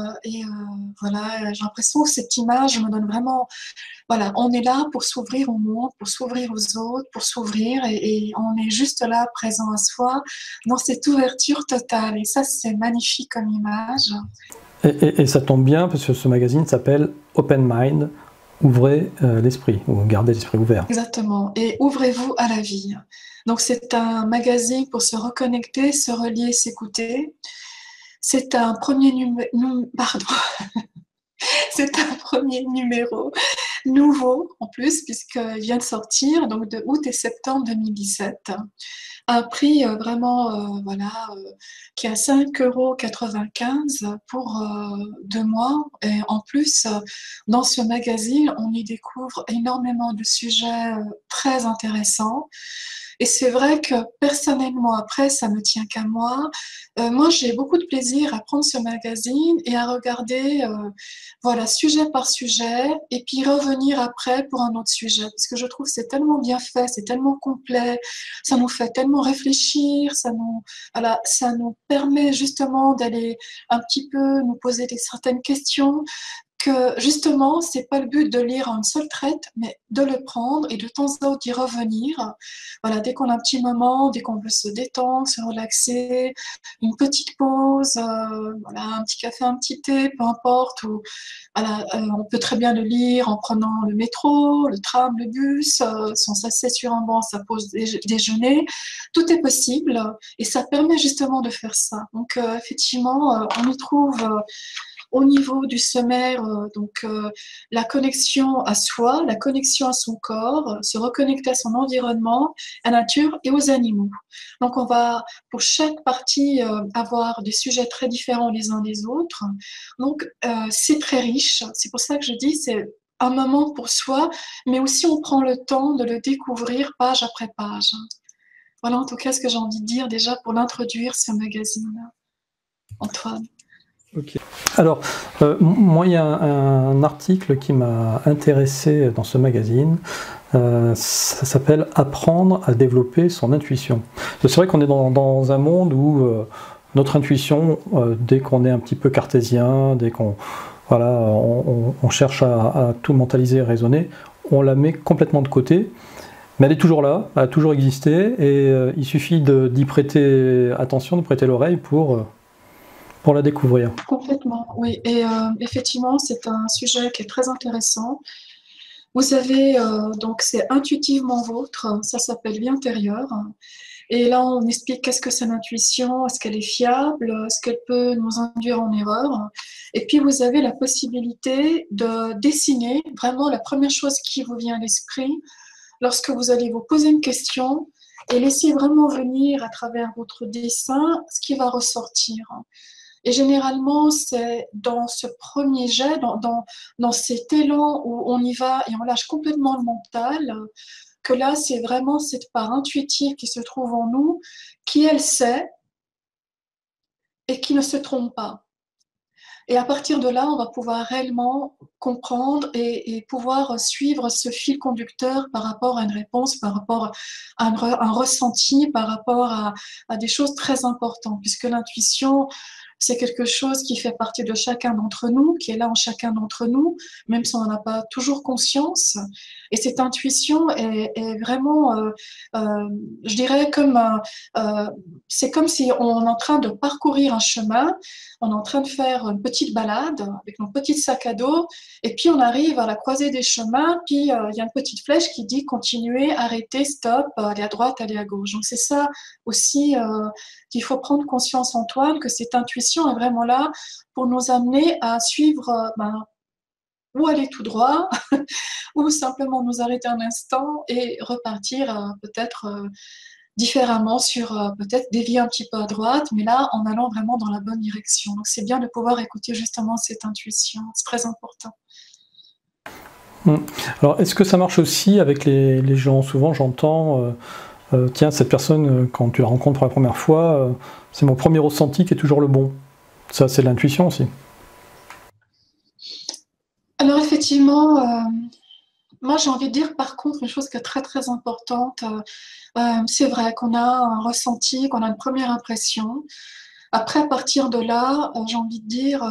Voilà, j'ai l'impression que cette image me donne vraiment. Voilà, on est là pour s'ouvrir au monde, pour s'ouvrir aux autres, pour s'ouvrir, et on est juste là, présent à soi, dans cette ouverture totale. Et ça, c'est magnifique comme image. Et ça tombe bien parce que ce magazine s'appelle Open Mind, ouvrez l'esprit, ou gardez l'esprit ouvert. Exactement. Et ouvrez-vous à la vie. Donc, c'est un magazine pour se reconnecter, se relier, s'écouter. C'est un premier C'est un premier numéro nouveau en plus, puisqu'il vient de sortir, donc de août et septembre 2017. Un prix vraiment qui est à 5,95 € pour 2 mois. Et en plus, dans ce magazine, on y découvre énormément de sujets très intéressants. Et c'est vrai que personnellement, après, ça ne tient qu'à moi. Moi, j'ai beaucoup de plaisir à prendre ce magazine et à regarder, voilà, sujet par sujet, et puis revenir après pour un autre sujet. Parce que je trouve que c'est tellement bien fait, c'est tellement complet, ça nous fait tellement réfléchir, ça nous permet justement d'aller un petit peu nous poser certaines questions, que justement, c'est pas le but de lire en une seule traite, mais de le prendre et de temps à autre d'y revenir. Voilà, dès qu'on a un petit moment, dès qu'on veut se détendre, se relaxer, une petite pause, voilà, un petit café, un petit thé, peu importe. Ou, voilà, on peut très bien le lire en prenant le métro, le tram, le bus, si on s'assied sur un banc, sa pause déjeuner. Tout est possible et ça permet justement de faire ça. Donc, effectivement, on y trouve au niveau du sommaire, la connexion à soi, la connexion à son corps, se reconnecter à son environnement, à la nature et aux animaux. Donc on va pour chaque partie avoir des sujets très différents les uns des autres. Donc c'est très riche. C'est pour ça que je dis c'est un moment pour soi, mais aussi on prend le temps de le découvrir page après page. Voilà en tout cas ce que j'ai envie de dire déjà pour l'introduire ce magazine. Antoine. Ok. Alors, moi, il y a un article qui m'a intéressé dans ce magazine. Ça s'appelle « Apprendre à développer son intuition ». C'est vrai qu'on est dans un monde où notre intuition, dès qu'on est un petit peu cartésien, dès qu'on on cherche à tout mentaliser et raisonner, on la met complètement de côté. Mais elle est toujours là, elle a toujours existé, et il suffit d'y prêter attention, de prêter l'oreille pour la découvrir. Complètement, oui. Et effectivement, c'est un sujet qui est très intéressant. Vous avez, donc c'est intuitivement vôtre, ça s'appelle vie intérieure. Et là, on explique qu'est-ce que c'est l'intuition, est-ce qu'elle est fiable, est-ce qu'elle peut nous induire en erreur. Et puis, vous avez la possibilité de dessiner vraiment la première chose qui vous vient à l'esprit lorsque vous allez vous poser une question et laisser vraiment venir à travers votre dessin ce qui va ressortir. Et généralement, c'est dans ce premier jet, dans cet élan où on y va et on lâche complètement le mental, que là, c'est vraiment cette part intuitive qui se trouve en nous, qui elle sait et qui ne se trompe pas. Et à partir de là, on va pouvoir réellement comprendre et pouvoir suivre ce fil conducteur par rapport à une réponse, par rapport à un ressenti, par rapport à des choses très importantes, puisque l'intuition, c'est quelque chose qui fait partie de chacun d'entre nous, qui est là en chacun d'entre nous, même si on n'en a pas toujours conscience. Et cette intuition est vraiment, je dirais, c'est comme si on est en train de parcourir un chemin, on est en train de faire une petite balade avec nos petits sacs à dos, et puis on arrive à la croisée des chemins, puis il y a une petite flèche qui dit continuer, arrêter, stop, aller à droite, aller à gauche. Donc c'est ça aussi qu'il faut prendre conscience, Antoine, que cette intuition est vraiment là pour nous amener à suivre ou aller tout droit, ou simplement nous arrêter un instant et repartir peut-être différemment sur peut-être dévier un petit peu à droite, mais là en allant vraiment dans la bonne direction. Donc c'est bien de pouvoir écouter justement cette intuition, c'est très important. Alors est-ce que ça marche aussi avec les gens? Souvent j'entends tiens, cette personne, quand tu la rencontres pour la première fois, c'est mon premier ressenti qui est toujours le bon. Ça, c'est de l'intuition aussi. Alors effectivement, moi j'ai envie de dire par contre une chose qui est très très importante. C'est vrai qu'on a un ressenti, qu'on a une première impression. Après, à partir de là, j'ai envie de dire,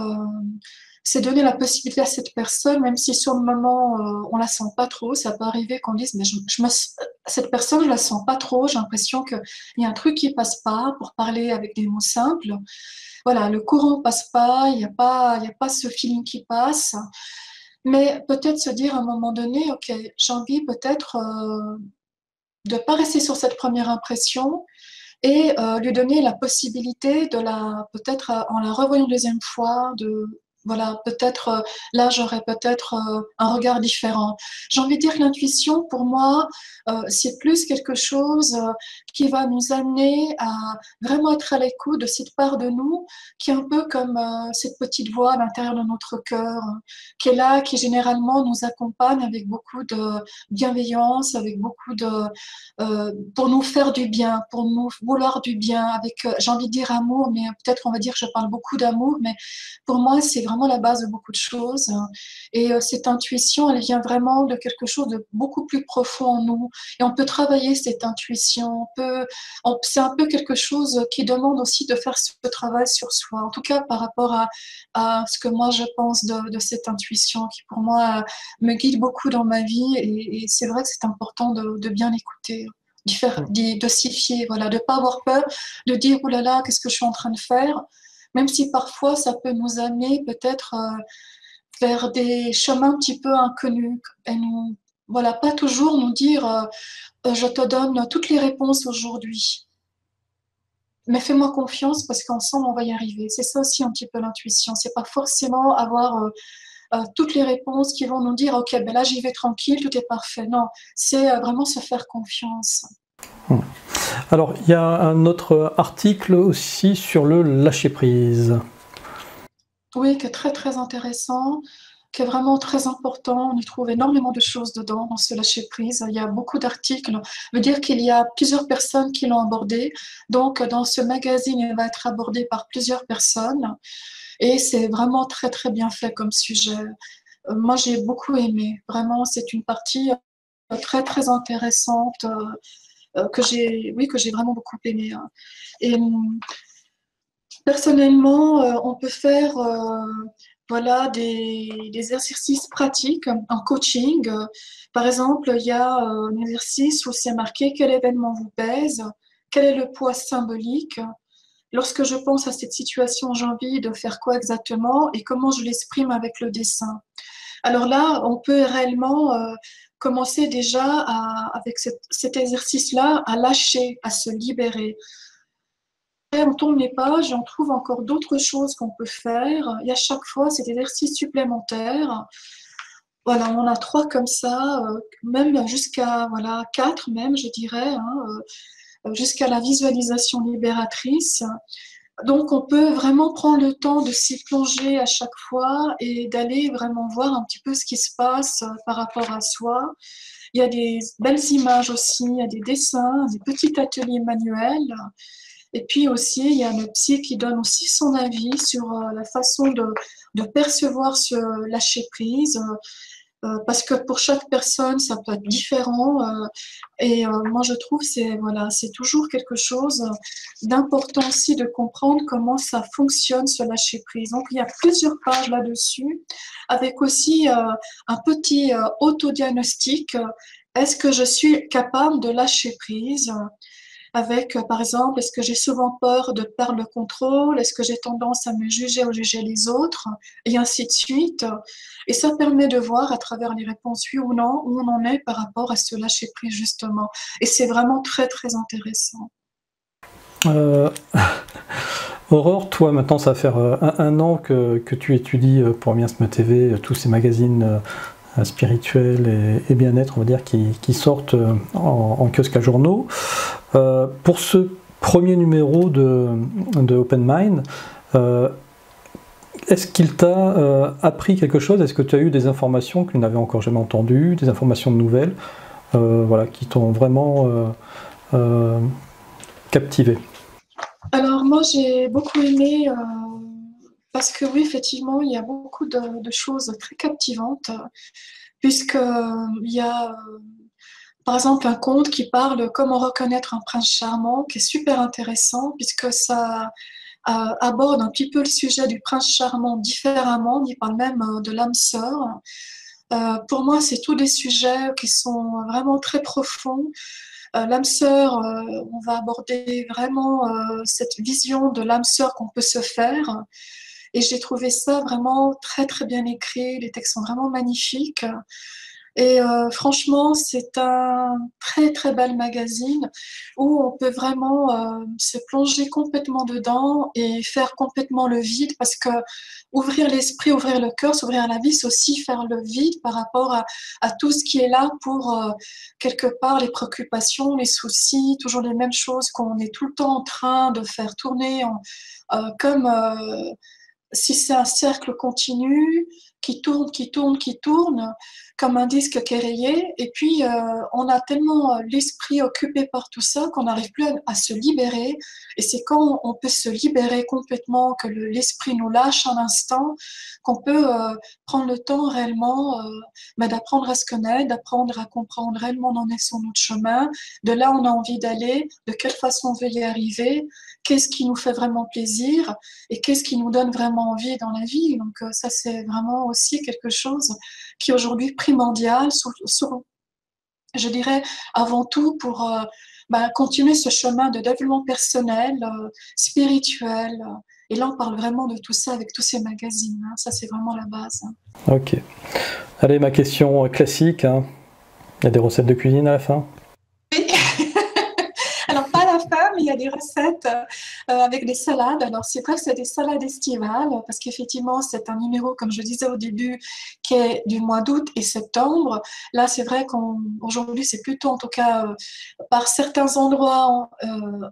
c'est donner la possibilité à cette personne, même si sur le moment on la sent pas trop, ça peut arriver qu'on dise mais cette personne je la sens pas trop, j'ai l'impression qu'il y a un truc qui passe pas, pour parler avec des mots simples. Voilà, le courant passe pas, il y a pas ce feeling qui passe. Mais peut-être se dire à un moment donné, ok, j'ai envie peut-être de pas rester sur cette première impression et lui donner la possibilité de peut-être en la revoyant une deuxième fois, voilà, peut-être là j'aurais peut-être un regard différent. J'ai envie de dire que l'intuition, pour moi, c'est plus quelque chose qui va nous amener à vraiment être à l'écoute de cette part de nous, qui est un peu comme cette petite voix à l'intérieur de notre cœur, qui est là, qui généralement nous accompagne avec beaucoup de bienveillance, avec beaucoup pour nous faire du bien, pour nous vouloir du bien, avec, j'ai envie de dire amour, mais peut-être on va dire que je parle beaucoup d'amour, mais pour moi, c'est vraiment la base de beaucoup de choses. Et cette intuition, elle vient vraiment de quelque chose de beaucoup plus profond en nous. Et on peut travailler cette intuition. C'est un peu quelque chose qui demande aussi de faire ce travail sur soi. En tout cas, par rapport à ce que moi je pense de cette intuition, qui pour moi me guide beaucoup dans ma vie. Et c'est vrai que c'est important de bien l'écouter. De s'y fier, voilà, de ne pas avoir peur, de dire « Oh là là, qu'est-ce que je suis en train de faire ?» Même si parfois ça peut nous amener peut-être vers des chemins un petit peu inconnus. Et voilà, pas toujours nous dire je te donne toutes les réponses aujourd'hui. Mais fais-moi confiance parce qu'ensemble on va y arriver. C'est ça aussi un petit peu l'intuition. C'est pas forcément avoir toutes les réponses qui vont nous dire ok, ben là j'y vais tranquille, tout est parfait. Non, c'est vraiment se faire confiance. Alors, il y a un autre article aussi sur le lâcher-prise. Oui, qui est très très intéressant, qui est vraiment très important. On y trouve énormément de choses dedans, dans ce lâcher-prise. Il y a beaucoup d'articles. Ça veut dire qu'il y a plusieurs personnes qui l'ont abordé. Donc, dans ce magazine, il va être abordé par plusieurs personnes. Et c'est vraiment très très bien fait comme sujet. Moi, j'ai beaucoup aimé. Vraiment, c'est une partie très très intéressante. Que j'ai vraiment beaucoup aimé. Et personnellement, on peut faire voilà, des exercices pratiques en coaching. Par exemple, il y a un exercice où c'est marqué quel événement vous pèse, quel est le poids symbolique. Lorsque je pense à cette situation, j'ai envie de faire quoi exactement et comment je l'exprime avec le dessin. Alors là, on peut réellement commencer déjà avec cet exercice-là à lâcher, à se libérer. Après, on tourne les pages et on trouve encore d'autres choses qu'on peut faire. Et à chaque fois, cet exercice supplémentaire. Voilà, on en a 3 comme ça, même jusqu'à 4 même, je dirais, jusqu'à la visualisation libératrice. Donc, on peut vraiment prendre le temps de s'y plonger à chaque fois et d'aller vraiment voir un petit peu ce qui se passe par rapport à soi. Il y a des belles images aussi, il y a des dessins, des petits ateliers manuels. Et puis aussi, il y a le psy qui donne aussi son avis sur la façon de percevoir ce lâcher prise. Parce que pour chaque personne, ça peut être différent. Moi, je trouve c'est voilà, c'est toujours quelque chose d'important aussi de comprendre comment ça fonctionne ce lâcher prise. Donc, il y a plusieurs pages là-dessus, avec aussi un petit autodiagnostic. Est-ce que je suis capable de lâcher prise? Avec, par exemple, est-ce que j'ai souvent peur de perdre le contrôle? Est-ce que j'ai tendance à me juger ou juger les autres? Et ainsi de suite. Et ça permet de voir à travers les réponses oui ou non où on en est par rapport à ce lâcher prise justement. Et c'est vraiment très très intéressant. Aurore, toi maintenant ça va faire un an que tu étudies pour Miasme TV tous ces magazines spirituels et bien-être, on va dire, qui sortent en kiosque à journaux. Pour ce premier numéro de Open Mind, est-ce qu'il t'a appris quelque chose? Est-ce que tu as eu des informations que tu n'avais encore jamais entendues, des informations nouvelles, voilà, qui t'ont vraiment captivé? Alors moi j'ai beaucoup aimé parce que oui effectivement il y a beaucoup de choses très captivantes puisque il y a par exemple un conte qui parle comment reconnaître un prince charmant qui est super intéressant puisque ça aborde un petit peu le sujet du prince charmant différemment, il parle même de l'âme sœur. Pour moi c'est tous des sujets qui sont vraiment très profonds. L'âme sœur, on va aborder vraiment cette vision de l'âme sœur qu'on peut se faire. Et j'ai trouvé ça vraiment très très bien écrit. Les textes sont vraiment magnifiques. Et franchement, c'est un très très bel magazine où on peut vraiment se plonger complètement dedans et faire complètement le vide parce que ouvrir l'esprit, ouvrir le cœur, s'ouvrir à la vie, c'est aussi faire le vide par rapport à tout ce qui est là pour quelque part les préoccupations, les soucis, toujours les mêmes choses qu'on est tout le temps en train de faire tourner comme si c'est un cercle continu qui tourne, qui tourne, qui tourne, comme un disque qui est rayé. Et puis, on a tellement l'esprit occupé par tout ça qu'on n'arrive plus à se libérer. Et c'est quand on peut se libérer complètement, que l'esprit nous lâche un instant, qu'on peut prendre le temps réellement d'apprendre à se connaître, d'apprendre à comprendre réellement où on en est sur notre chemin, de là où on a envie d'aller, de quelle façon on veut y arriver, qu'est-ce qui nous fait vraiment plaisir et qu'est-ce qui nous donne vraiment envie dans la vie. Donc ça, c'est vraiment aussi quelque chose qui est aujourd'hui primordial, je dirais avant tout pour continuer ce chemin de développement personnel, spirituel. Et là, on parle vraiment de tout ça avec tous ces magazines. Hein. Ça, c'est vraiment la base. Hein. Ok. Allez, ma question classique. Hein. Il y a des recettes de cuisine à la fin? Oui. Alors, pas à la fin, mais il y a des recettes avec des salades. Alors, c'est vrai que c'est des salades estivales, parce qu'effectivement, c'est un numéro, comme je disais au début, qui est du mois d'août et septembre. Là, c'est vrai qu'aujourd'hui, c'est plutôt, en tout cas, par certains endroits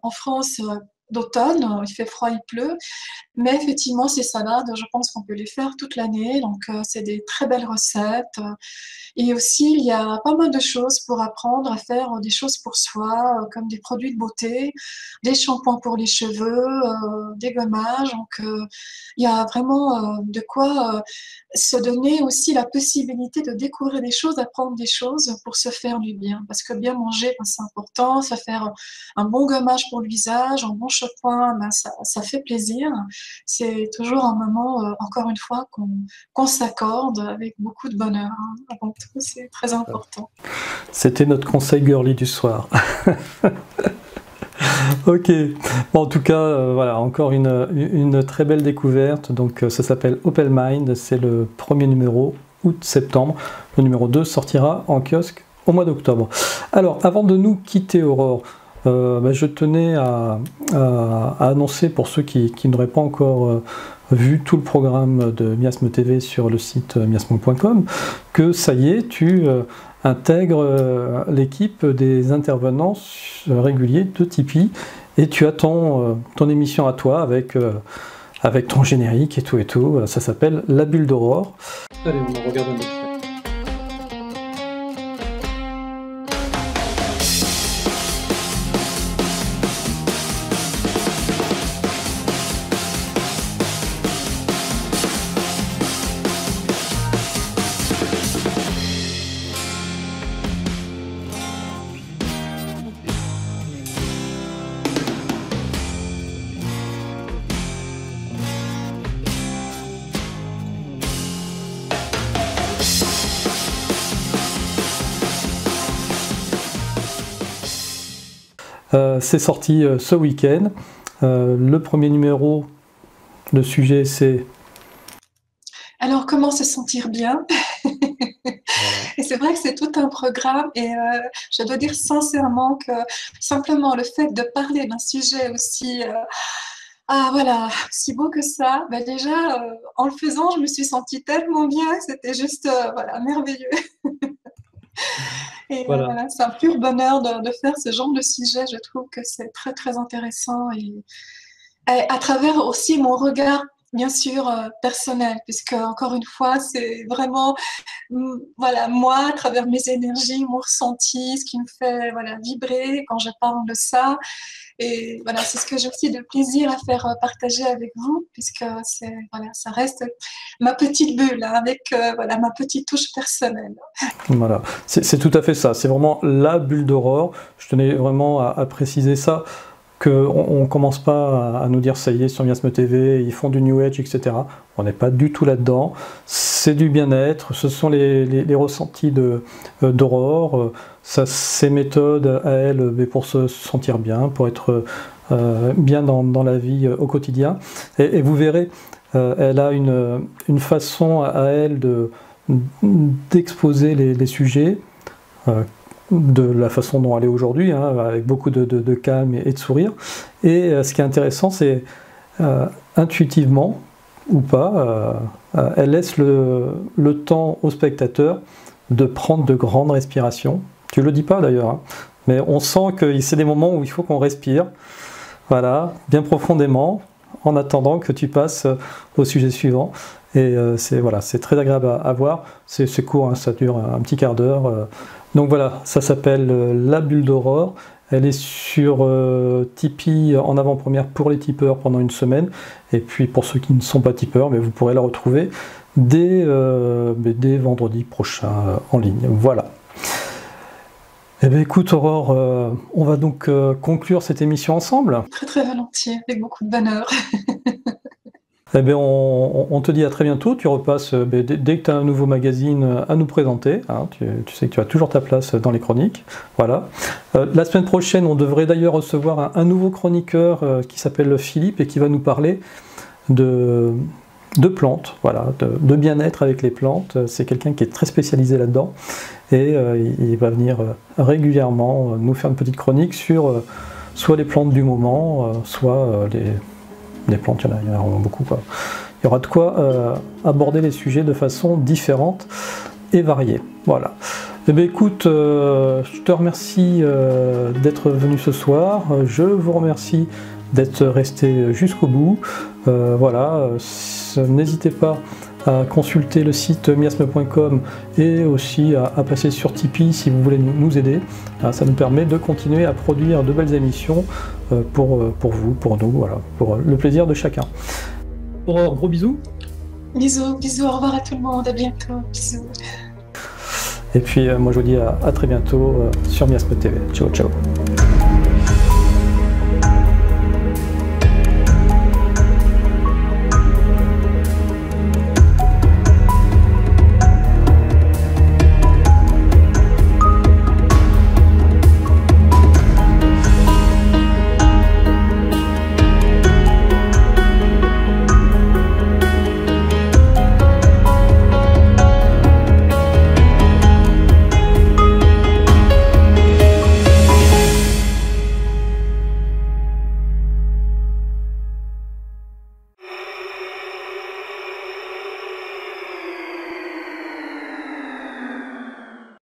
en France, d'automne, il fait froid, il pleut, mais effectivement ces salades, je pense qu'on peut les faire toute l'année, donc c'est des très belles recettes. Et aussi il y a pas mal de choses pour apprendre à faire des choses pour soi, comme des produits de beauté, des shampoings pour les cheveux, des gommages, donc il y a vraiment de quoi se donner aussi la possibilité de découvrir des choses, d'apprendre des choses pour se faire du bien, parce que bien manger, c'est important, ça fait un bon gommage pour le visage, un bon shampoing, ça fait plaisir. C'est toujours un moment, encore une fois, qu'on s'accorde avec beaucoup de bonheur. Hein. Donc, c'est très important. C'était notre conseil girly du soir. Ok. Bon, en tout cas, voilà, encore une très belle découverte. Donc, ça s'appelle Open Mind. C'est le premier numéro, août-septembre. Le numéro 2 sortira en kiosque au mois d'octobre. Alors, avant de nous quitter, Aurore, je tenais à annoncer pour ceux qui n'auraient pas encore vu tout le programme de Miasme TV sur le site miasme.com que ça y est, tu intègres l'équipe des intervenants réguliers de Tipeee et tu as ton émission à toi avec ton générique et tout. Ça s'appelle La Bulle d'Aurore. Allez, on regarde un extrait. C'est sorti ce week-end. Le premier numéro, le sujet c'est... Alors, comment se sentir bien? Et c'est vrai que c'est tout un programme et je dois dire sincèrement que simplement le fait de parler d'un sujet aussi, voilà, si beau que ça, bah déjà, en le faisant, je me suis sentie tellement bien, c'était juste, voilà, merveilleux. Et Voilà. voilà, c'est un pur bonheur de faire ce genre de sujet. Je trouve que c'est très, très intéressant et à travers aussi mon regard, bien sûr, personnel, puisque encore une fois, c'est vraiment, voilà, moi, à travers mes énergies, mon ressenti, ce qui me fait, voilà, vibrer quand je parle de ça. Et voilà, c'est ce que j'ai aussi de plaisir à faire partager avec vous, puisque c'est, voilà, ça reste ma petite bulle, hein, avec, voilà, ma petite touche personnelle. Voilà, c'est tout à fait ça, c'est vraiment la bulle d'aurore. Je tenais vraiment à préciser ça, qu'on ne commence pas à nous dire ça y est, sur Miasme TV, ils font du New Age, etc. On n'est pas du tout là-dedans, c'est du bien-être, ce sont les ressentis d'Aurore, ses méthodes à elle pour se sentir bien, pour être bien dans la vie au quotidien. Et vous verrez, elle a une façon à elle d'exposer les sujets de la façon dont elle est aujourd'hui, hein, avec beaucoup de calme et de sourire. Et ce qui est intéressant, c'est intuitivement ou pas, elle laisse le temps au spectateur de prendre de grandes respirations. Tu le dis pas d'ailleurs, hein, mais on sent que c'est des moments où il faut qu'on respire, voilà, bien profondément, en attendant que tu passes au sujet suivant. Et c'est très agréable à voir. C'est court, hein, ça dure un petit quart d'heure. Donc voilà, ça s'appelle La Bulle d'Aurore. Elle est sur Tipeee en avant-première pour les tipeurs pendant une semaine. Et puis pour ceux qui ne sont pas tipeurs, mais vous pourrez la retrouver dès vendredi prochain en ligne. Voilà. Eh bien écoute Aurore, on va donc conclure cette émission ensemble. Très très volontiers, avec beaucoup de bonheur. Eh bien, on te dit à très bientôt. Tu repasses dès que tu as un nouveau magazine à nous présenter. Hein, tu sais que tu as toujours ta place dans les chroniques. Voilà. La semaine prochaine, on devrait d'ailleurs recevoir un nouveau chroniqueur qui s'appelle Philippe et qui va nous parler de plantes, voilà, de bien-être avec les plantes. C'est quelqu'un qui est très spécialisé là-dedans. Et il va venir régulièrement nous faire une petite chronique sur soit les plantes du moment, soit des plantes, il y en a vraiment beaucoup, quoi. Il y aura de quoi aborder les sujets de façon différente et variée. Voilà. Eh bien, écoute, je te remercie d'être venu ce soir. Je vous remercie d'être resté jusqu'au bout. Voilà. N'hésitez pas à consulter le site miasme.com et aussi à passer sur Tipeee si vous voulez nous aider. Ça nous permet de continuer à produire de belles émissions pour vous, pour nous, voilà, pour le plaisir de chacun. Aurore, gros bisous. Bisous, bisous, au revoir à tout le monde, à bientôt, bisous. Et puis moi je vous dis à très bientôt sur Miasme TV. Ciao, ciao.